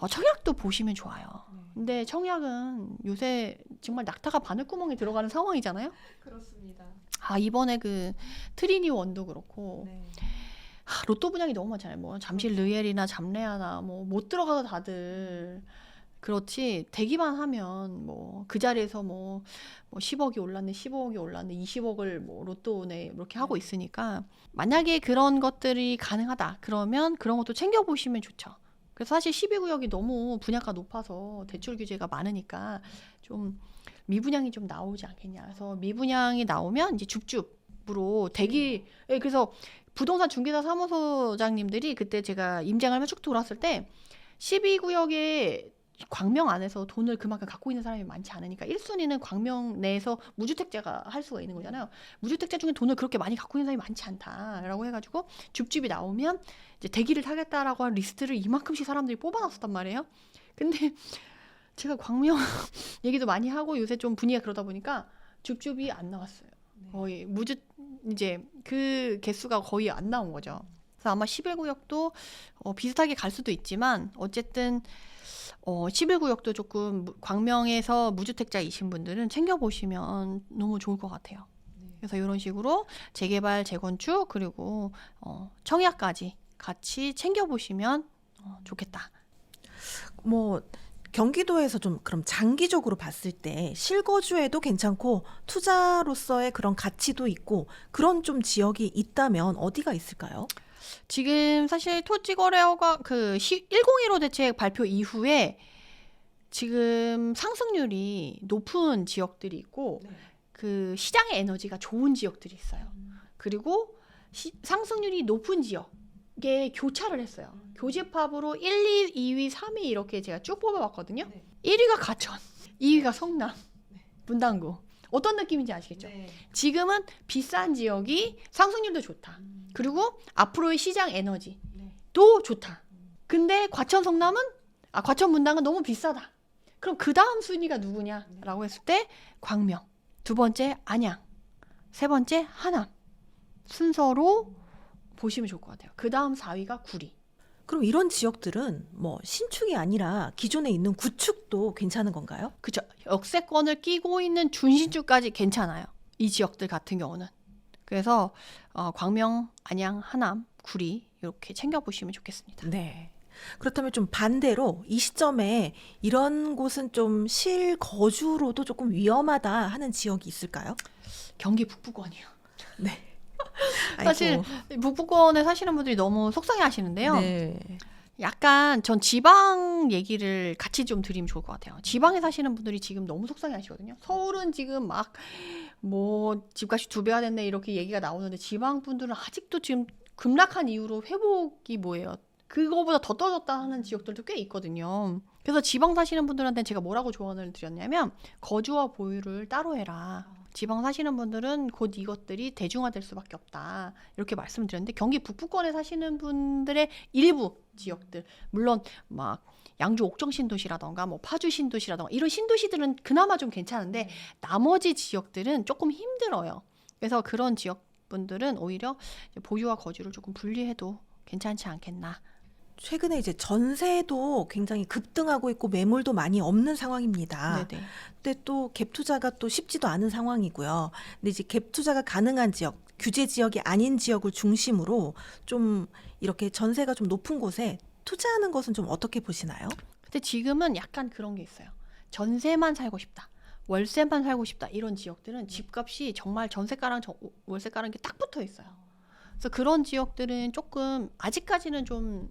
청약도 보시면 좋아요. 근데 청약은 요새 정말 낙타가 바늘구멍에 들어가는 상황이잖아요. 그렇습니다. 이번에 그 트리니 원도 그렇고 로또 분양이 너무 많잖아요. 뭐 잠실 르엘이나 잠레아나 뭐 못 들어가서 다들 그렇지 대기만 하면 뭐 그 자리에서 뭐 10억이 올랐네, 15억이 올랐네, 20억을 뭐 로또네 이렇게 하고 있으니까 만약에 그런 것들이 가능하다 그러면 그런 것도 챙겨보시면 좋죠. 그래서 사실 12구역이 너무 분양가 높아서 대출 규제가 많으니까 좀 미분양이 좀 나오지 않겠냐. 그래서 미분양이 나오면 이제 줍줍으로 그래서 부동산 중개사 사무소장님들이 그때 제가 임장을 쭉 돌았을 때 12구역에 광명 안에서 돈을 그만큼 갖고 있는 사람이 많지 않으니까 1순위는 광명 내에서 무주택자가 할 수가 있는 거잖아요. 무주택자 중에 돈을 그렇게 많이 갖고 있는 사람이 많지 않다라고 해가지고 줍줍이 나오면 이제 대기를 타겠다라고 한 리스트를 이만큼씩 사람들이 뽑아놨었단 말이에요. 근데 제가 광명 얘기도 많이 하고 요새 좀 분위기가 그러다 보니까 줍줍이 안 나왔어요. 거의 이제 그 개수가 거의 안 나온 거죠. 그래서 아마 11구역도 비슷하게 갈 수도 있지만 어쨌든 11구역도 조금 광명에서 무주택자이신 분들은 챙겨보시면 너무 좋을 것 같아요. 그래서 이런 식으로 재개발, 재건축 그리고 청약까지 같이 챙겨보시면 좋겠다. 뭐 경기도에서 좀 그럼 장기적으로 봤을 때 실거주에도 괜찮고 투자로서의 그런 가치도 있고 그런 좀 지역이 있다면 어디가 있을까요? 지금 사실 토지거래허가 101호 대책 발표 이후에 지금 상승률이 높은 지역들이 있고 그 시장의 에너지가 좋은 지역들이 있어요. 그리고 상승률이 높은 지역에 교차를 했어요. 교집합으로 1, 2, 2위, 3위 이렇게 제가 쭉 뽑아봤거든요. 1위가 가천, 2위가 성남, 문당구. 어떤 느낌인지 아시겠죠? 지금은 비싼 지역이 상승률도 좋다. 그리고 앞으로의 시장 에너지도 좋다. 근데 과천 성남은 과천 문당은 너무 비싸다. 그럼 그 다음 순위가 누구냐라고 했을 때 광명, 두 번째 안양, 세 번째 하남 순서로 보시면 좋을 것 같아요. 그 다음 4위가 구리. 그럼 이런 지역들은 뭐 신축이 아니라 기존에 있는 구축도 괜찮은 건가요? 그죠. 역세권을 끼고 있는 준신축까지 괜찮아요. 이 지역들 같은 경우는. 그래서 광명, 안양, 하남, 구리 이렇게 챙겨보시면 좋겠습니다. 네. 그렇다면 좀 반대로 이 시점에 이런 곳은 좀 실거주로도 조금 위험하다 하는 지역이 있을까요? 경기 북부권이요. 네. 사실 북부권에 사시는 분들이 너무 속상해 하시는데요. 네. 약간 전 지방 얘기를 같이 좀 드리면 좋을 것 같아요. 지방에 사시는 분들이 지금 너무 속상해 하시거든요. 서울은 지금 막 뭐 집값이 2배가 됐네 이렇게 얘기가 나오는데 지방 분들은 아직도 지금 급락한 이후로 회복이 뭐예요? 그거보다 더 떨어졌다 하는 지역들도 꽤 있거든요. 그래서 지방 사시는 분들한테는 제가 뭐라고 조언을 드렸냐면 거주와 보유를 따로 해라. 지방 사시는 분들은 곧 이것들이 대중화될 수밖에 없다. 이렇게 말씀드렸는데 경기 북부권에 사시는 분들의 일부 지역들, 물론 막 양주 옥정 신도시라던가 뭐 파주 신도시라던가 이런 신도시들은 그나마 좀 괜찮은데 나머지 지역들은 조금 힘들어요. 그래서 그런 지역분들은 오히려 보유와 거주를 조금 분리해도 괜찮지 않겠나. 최근에 이제 전세도 굉장히 급등하고 있고 매물도 많이 없는 상황입니다. 네네. 근데 또 갭 투자가 또 쉽지도 않은 상황이고요. 근데 이제 갭 투자가 가능한 지역, 규제 지역이 아닌 지역을 중심으로 좀 이렇게 전세가 좀 높은 곳에 투자하는 것은 좀 어떻게 보시나요? 근데 지금은 약간 그런 게 있어요. 전세만 살고 싶다. 월세만 살고 싶다. 이런 지역들은 집값이 정말 전세가랑 월세가랑 게 딱 붙어 있어요. 그래서 그런 지역들은 조금 아직까지는 조금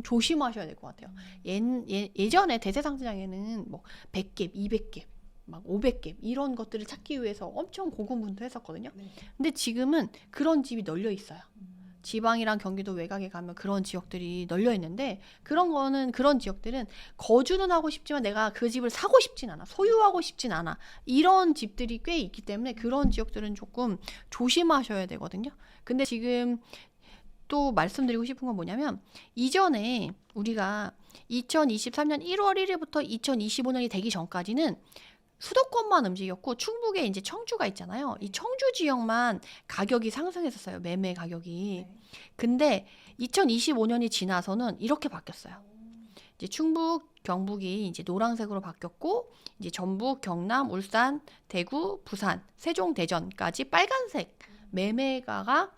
조심하셔야 될 것 같아요. 예전에 대세상승장에는 뭐 100갭, 200갭, 막 500갭 이런 것들을 찾기 위해서 엄청 고군분투했었거든요. 근데 지금은 그런 집이 널려 있어요. 지방이랑 경기도 외곽에 가면 그런 지역들이 널려 있는데 그런 지역들은 거주는 하고 싶지만 내가 그 집을 사고 싶진 않아. 소유하고 싶진 않아. 이런 집들이 꽤 있기 때문에 그런 지역들은 조금 조심하셔야 되거든요. 근데 지금 또 말씀드리고 싶은 건 뭐냐면 이전에 우리가 2023년 1월 1일부터 2025년이 되기 전까지는 수도권만 움직였고 충북에 이제 청주가 있잖아요. 이 청주 지역만 가격이 상승했었어요. 매매 가격이. 근데 2025년이 지나서는 이렇게 바뀌었어요. 이제 충북, 경북이 이제 노란색으로 바뀌었고 이제 전북, 경남, 울산, 대구, 부산, 세종, 대전까지 빨간색 매매가가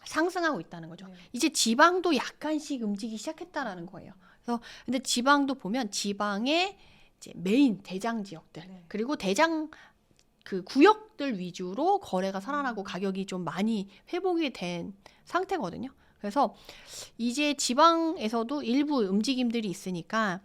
상승하고 있다는 거죠. 이제 지방도 약간씩 움직이기 시작했다라는 거예요. 그래서 근데 지방도 보면 지방의 이제 메인 대장 지역들 그리고 대장 그 구역들 위주로 거래가 살아나고 가격이 좀 많이 회복이 된 상태거든요. 그래서 이제 지방에서도 일부 움직임들이 있으니까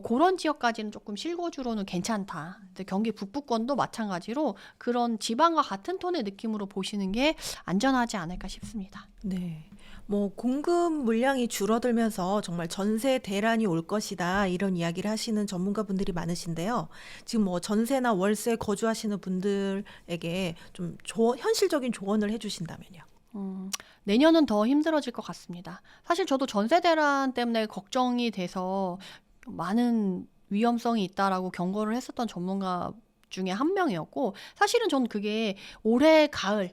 그런 지역까지는 조금 실거주로는 괜찮다. 경기 북부권도 마찬가지로 그런 지방과 같은 톤의 느낌으로 보시는 게 안전하지 않을까 싶습니다. 네. 뭐 공급 물량이 줄어들면서 정말 전세 대란이 올 것이다 이런 이야기를 하시는 전문가분들이 많으신데요. 지금 뭐 전세나 월세 거주하시는 분들에게 좀 현실적인 조언을 해주신다면요. 내년은 더 힘들어질 것 같습니다. 사실 저도 전세 대란 때문에 걱정이 돼서 많은 위험성이 있다라고 경고를 했었던 전문가 중에 한 명이었고 사실은 전 그게 올해 가을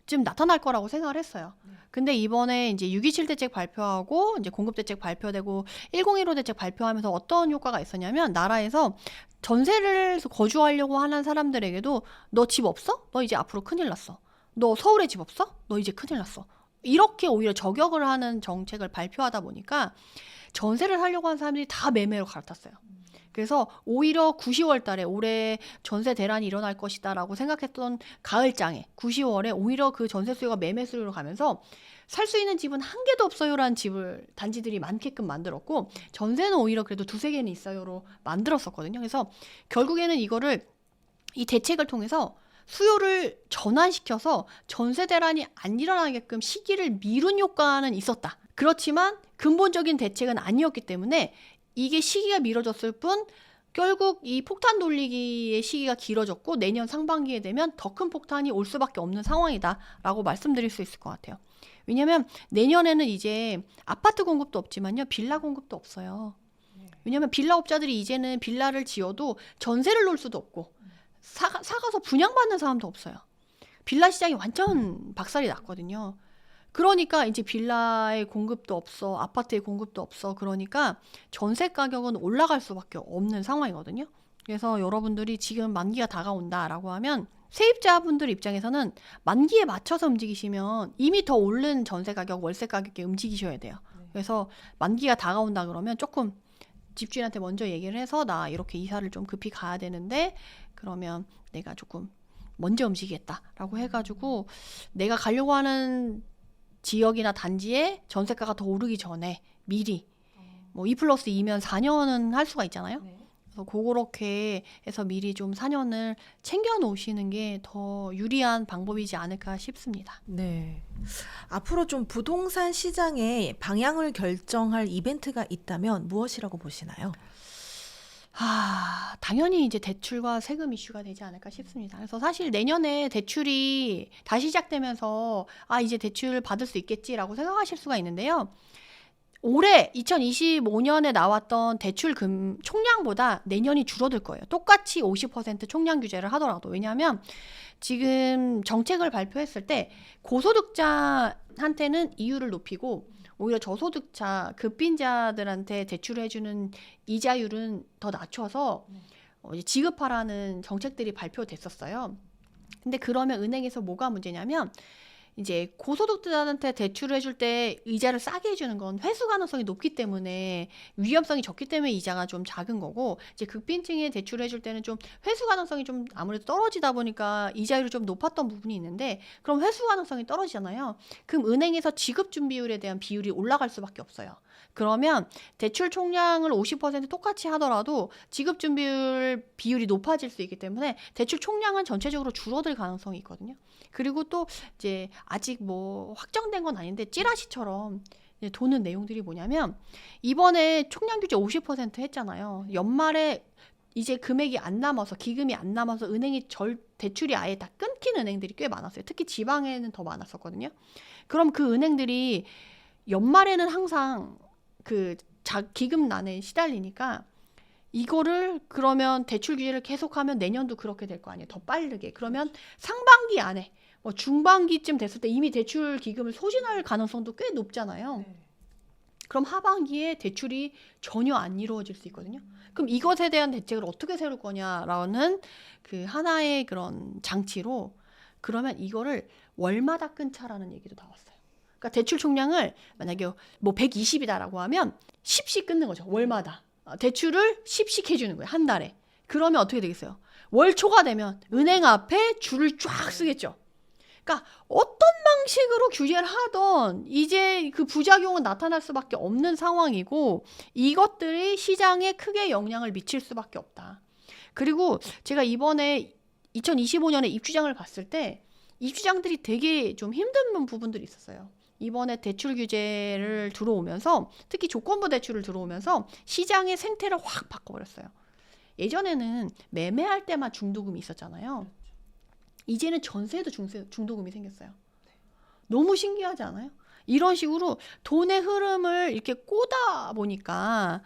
쯤 나타날 거라고 생각을 했어요. 근데 이번에 이제 6.27 대책 발표하고 이제 공급 대책 발표되고 1015 대책 발표하면서 어떤 효과가 있었냐면 나라에서 전세를 거주하려고 하는 사람들에게도 너 집 없어? 너 이제 앞으로 큰일 났어. 너 서울에 집 없어? 너 이제 큰일 났어. 이렇게 오히려 저격을 하는 정책을 발표하다 보니까 전세를 사려고 하는 사람들이 다 매매로 갈아탔어요. 그래서 오히려 9, 10월 달에 올해 전세 대란이 일어날 것이다라고 생각했던 가을장에 9, 10월에 오히려 그 전세 수요가 매매 수요로 가면서 살 수 있는 집은 한 개도 없어요라는 단지들이 많게끔 만들었고 전세는 오히려 그래도 두세 개는 있어요로 만들었었거든요. 그래서 결국에는 이 대책을 통해서 수요를 전환시켜서 전세 대란이 안 일어나게끔 시기를 미룬 효과는 있었다. 그렇지만 근본적인 대책은 아니었기 때문에 이게 시기가 미뤄졌을 뿐 결국 이 폭탄 돌리기의 시기가 길어졌고 내년 상반기에 되면 더 큰 폭탄이 올 수밖에 없는 상황이다라고 말씀드릴 수 있을 것 같아요. 왜냐하면 내년에는 이제 아파트 공급도 없지만요. 빌라 공급도 없어요. 왜냐하면 빌라업자들이 이제는 빌라를 지어도 전세를 놓을 수도 없고 사가서 분양받는 사람도 없어요. 빌라 시장이 완전 박살이 났거든요. 그러니까 이제 빌라의 공급도 없어, 아파트의 공급도 없어. 그러니까 전세 가격은 올라갈 수밖에 없는 상황이거든요. 그래서 여러분들이 지금 만기가 다가온다라고 하면 세입자분들 입장에서는 만기에 맞춰서 움직이시면 이미 더 오른 전세 가격, 월세 가격에 움직이셔야 돼요. 그래서 만기가 다가온다 그러면 조금 집주인한테 먼저 얘기를 해서 나 이렇게 이사를 좀 급히 가야 되는데 그러면 내가 조금 먼저 움직이겠다라고 해가지고 내가 가려고 하는 지역이나 단지에 전세가가 더 오르기 전에 미리 뭐 2+2면 4년은 할 수가 있잖아요. 그래서 그렇게 해서 미리 좀 4년을 챙겨 놓으시는 게 더 유리한 방법이지 않을까 싶습니다. 네. 앞으로 좀 부동산 시장의 방향을 결정할 이벤트가 있다면 무엇이라고 보시나요? 당연히 이제 대출과 세금 이슈가 되지 않을까 싶습니다. 그래서 사실 내년에 대출이 다시 시작되면서 이제 대출 받을 수 있겠지라고 생각하실 수가 있는데요. 올해 2025년에 나왔던 대출 총량보다 내년이 줄어들 거예요. 똑같이 50% 총량 규제를 하더라도. 왜냐하면 지금 정책을 발표했을 때 고소득자한테는 이율을 높이고 오히려 저소득자, 급빈자들한테 대출을 해주는 이자율은 더 낮춰서 이제 지급하라는 정책들이 발표됐었어요. 근데 그러면 은행에서 뭐가 문제냐면 이제 고소득자한테 대출을 해줄 때 이자를 싸게 해주는 건 회수 가능성이 높기 때문에 위험성이 적기 때문에 이자가 좀 작은 거고, 이제 극빈층에 대출을 해줄 때는 좀 회수 가능성이 좀 아무래도 떨어지다 보니까 이자율이 좀 높았던 부분이 있는데, 그럼 회수 가능성이 떨어지잖아요. 그럼 은행에서 지급 준비율에 대한 비율이 올라갈 수밖에 없어요. 그러면 대출 총량을 50% 똑같이 하더라도 지급 준비율 비율이 높아질 수 있기 때문에 대출 총량은 전체적으로 줄어들 가능성이 있거든요. 그리고 또 이제 아직 뭐 확정된 건 아닌데 찌라시처럼 이제 도는 내용들이 뭐냐면, 이번에 총량 규제 50% 했잖아요. 연말에 이제 금액이 안 남아서, 기금이 안 남아서 은행이 대출이 아예 다 끊긴 은행들이 꽤 많았어요. 특히 지방에는 더 많았었거든요. 그럼 그 은행들이 연말에는 항상 그 기금난에 시달리니까 이거를 그러면 대출 규제를 계속하면 내년도 그렇게 될 거 아니에요. 더 빠르게. 그러면 상반기 안에 뭐 중반기쯤 됐을 때 이미 대출 기금을 소진할 가능성도 꽤 높잖아요. 그럼 하반기에 대출이 전혀 안 이루어질 수 있거든요. 그럼 이것에 대한 대책을 어떻게 세울 거냐라는 그 하나의 그런 장치로, 그러면 이거를 월마다 끊자라는 얘기도 나왔어요. 그러니까 대출 총량을 만약에 뭐 120이다라고 하면 10씩 끊는 거죠. 월마다. 대출을 10씩 해주는 거예요. 한 달에. 그러면 어떻게 되겠어요? 월 초가 되면 은행 앞에 줄을 쫙 쓰겠죠. 그러니까 어떤 방식으로 규제를 하던 이제 그 부작용은 나타날 수밖에 없는 상황이고, 이것들이 시장에 크게 영향을 미칠 수밖에 없다. 그리고 제가 이번에 2025년에 입주장을 봤을 때 입주장들이 되게 좀 힘든 부분들이 있었어요. 이번에 대출 규제를 들어오면서, 특히 조건부 대출을 들어오면서 시장의 생태를 확 바꿔버렸어요. 예전에는 매매할 때만 중도금이 있었잖아요. 이제는 전세에도 중도금이 생겼어요. 너무 신기하지 않아요? 이런 식으로 돈의 흐름을 이렇게 꼬다 보니까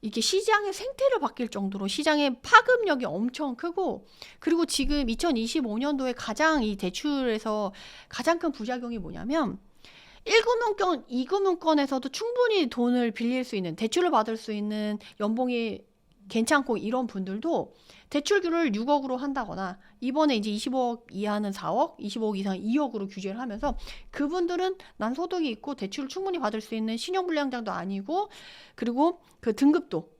이게 시장의 생태를 바뀔 정도로 시장의 파급력이 엄청 크고, 그리고 지금 2025년도에 가장 이 대출에서 가장 큰 부작용이 뭐냐면, 1금융권, 2금융권에서도 충분히 돈을 빌릴 수 있는, 대출을 받을 수 있는 연봉이 괜찮고 이런 분들도 대출규를 6억으로 한다거나, 이번에 이제 25억 이하는 4억, 25억 이상 2억으로 규제를 하면서, 그분들은 난 소득이 있고 대출을 충분히 받을 수 있는 신용불량자도 아니고, 그리고 그 등급도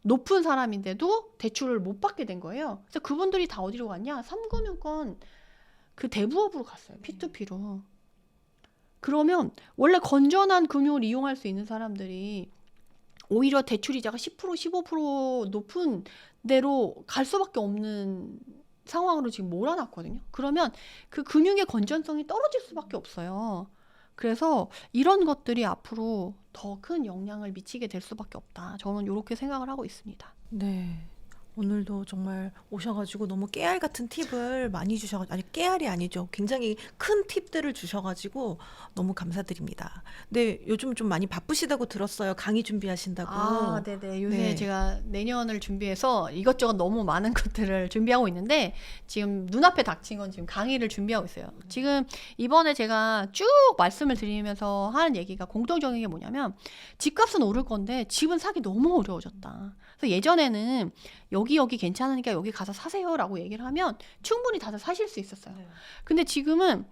높은 사람인데도 대출을 못 받게 된 거예요. 그래서 그분들이 다 어디로 갔냐? 3금융권 그 대부업으로 갔어요. P2P로. 그러면 원래 건전한 금융을 이용할 수 있는 사람들이 오히려 대출 이자가 10%, 15% 높은 데로 갈 수밖에 없는 상황으로 지금 몰아놨거든요. 그러면 그 금융의 건전성이 떨어질 수밖에 없어요. 그래서 이런 것들이 앞으로 더 큰 영향을 미치게 될 수밖에 없다. 저는 이렇게 생각을 하고 있습니다. 네. 오늘도 정말 오셔가지고 너무 깨알 같은 팁을 많이 주셔가지고, 아니 깨알이 아니죠. 굉장히 큰 팁들을 주셔가지고 너무 감사드립니다. 근데 요즘 좀 많이 바쁘시다고 들었어요. 강의 준비하신다고. 네네. 요새 네. 제가 내년을 준비해서 이것저것 너무 많은 것들을 준비하고 있는데, 지금 눈앞에 닥친 건 지금 강의를 준비하고 있어요. 지금 이번에 제가 쭉 말씀을 드리면서 하는 얘기가 공통적인 게 뭐냐면, 집값은 오를 건데 집은 사기 너무 어려워졌다. 그래서 예전에는 여기 괜찮으니까 여기 가서 사세요라고 얘기를 하면 충분히 다들 사실 수 있었어요. 근데 지금은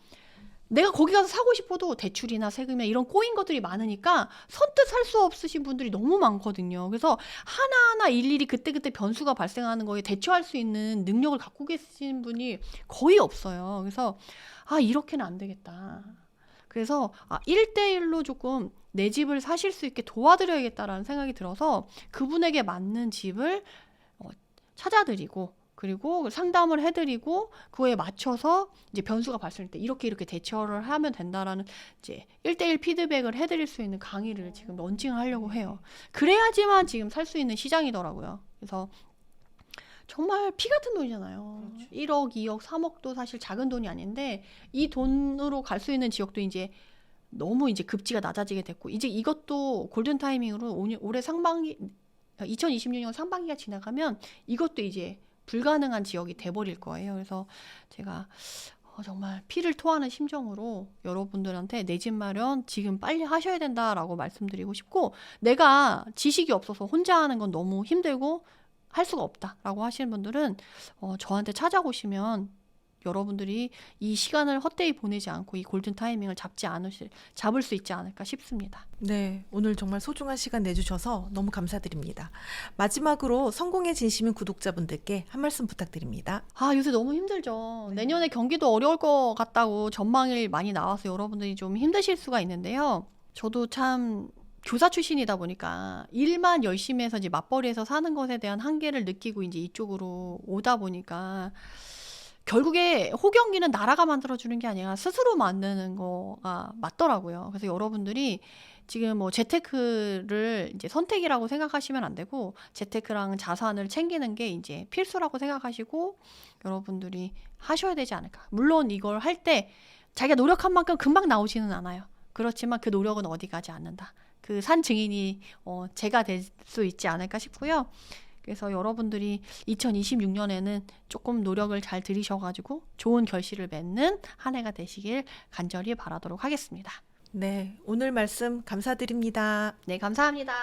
내가 거기 가서 사고 싶어도 대출이나 세금이나 이런 꼬인 것들이 많으니까 선뜻 살 수 없으신 분들이 너무 많거든요. 그래서 하나하나 일일이 그때그때 변수가 발생하는 거에 대처할 수 있는 능력을 갖고 계신 분이 거의 없어요. 그래서 이렇게는 안 되겠다. 그래서 1대1로 조금 내 집을 사실 수 있게 도와드려야겠다라는 생각이 들어서 그분에게 맞는 집을 찾아드리고 그리고 상담을 해드리고 그거에 맞춰서 이제 변수가 발생할 때 이렇게 대처를 하면 된다라는 이제 1대1 피드백을 해드릴 수 있는 강의를 지금 런칭을 하려고 해요. 그래야지만 지금 살 수 있는 시장이더라고요. 그래서 정말 피 같은 돈이잖아요. 1억, 2억, 3억도 사실 작은 돈이 아닌데 이 돈으로 갈 수 있는 지역도 이제 너무 이제 급지가 낮아지게 됐고 이제 이것도 골든 타이밍으로 올해 상반기 2026년 상반기가 지나가면 이것도 이제 불가능한 지역이 돼버릴 거예요. 그래서 제가 정말 피를 토하는 심정으로 여러분들한테 내 집 마련 지금 빨리 하셔야 된다라고 말씀드리고 싶고 내가 지식이 없어서 혼자 하는 건 너무 힘들고 할 수가 없다라고 하시는 분들은 저한테 찾아오시면 여러분들이 이 시간을 헛되이 보내지 않고 이 골든 타이밍을 잡을 수 있지 않을까 싶습니다. 네, 오늘 정말 소중한 시간 내주셔서 너무 감사드립니다. 마지막으로 성공의 진심인 구독자분들께 한 말씀 부탁드립니다. 요새 너무 힘들죠. 내년에 경기도 어려울 것 같다고 전망이 많이 나와서 여러분들이 좀 힘드실 수가 있는데요. 저도 참 교사 출신이다 보니까 일만 열심히 해서 이제 맞벌이해서 사는 것에 대한 한계를 느끼고 이제 이쪽으로 오다 보니까 결국에 호경기는 나라가 만들어주는 게 아니라 스스로 만드는 거가 맞더라고요. 그래서 여러분들이 지금 뭐 재테크를 이제 선택이라고 생각하시면 안 되고 재테크랑 자산을 챙기는 게 이제 필수라고 생각하시고 여러분들이 하셔야 되지 않을까. 물론 이걸 할 때 자기가 노력한 만큼 금방 나오지는 않아요. 그렇지만 그 노력은 어디 가지 않는다. 그 산 증인이 제가 될 수 있지 않을까 싶고요. 그래서 여러분들이 2026년에는 조금 노력을 잘 들이셔가지고 좋은 결실을 맺는 한 해가 되시길 간절히 바라도록 하겠습니다. 네, 오늘 말씀 감사드립니다. 네, 감사합니다.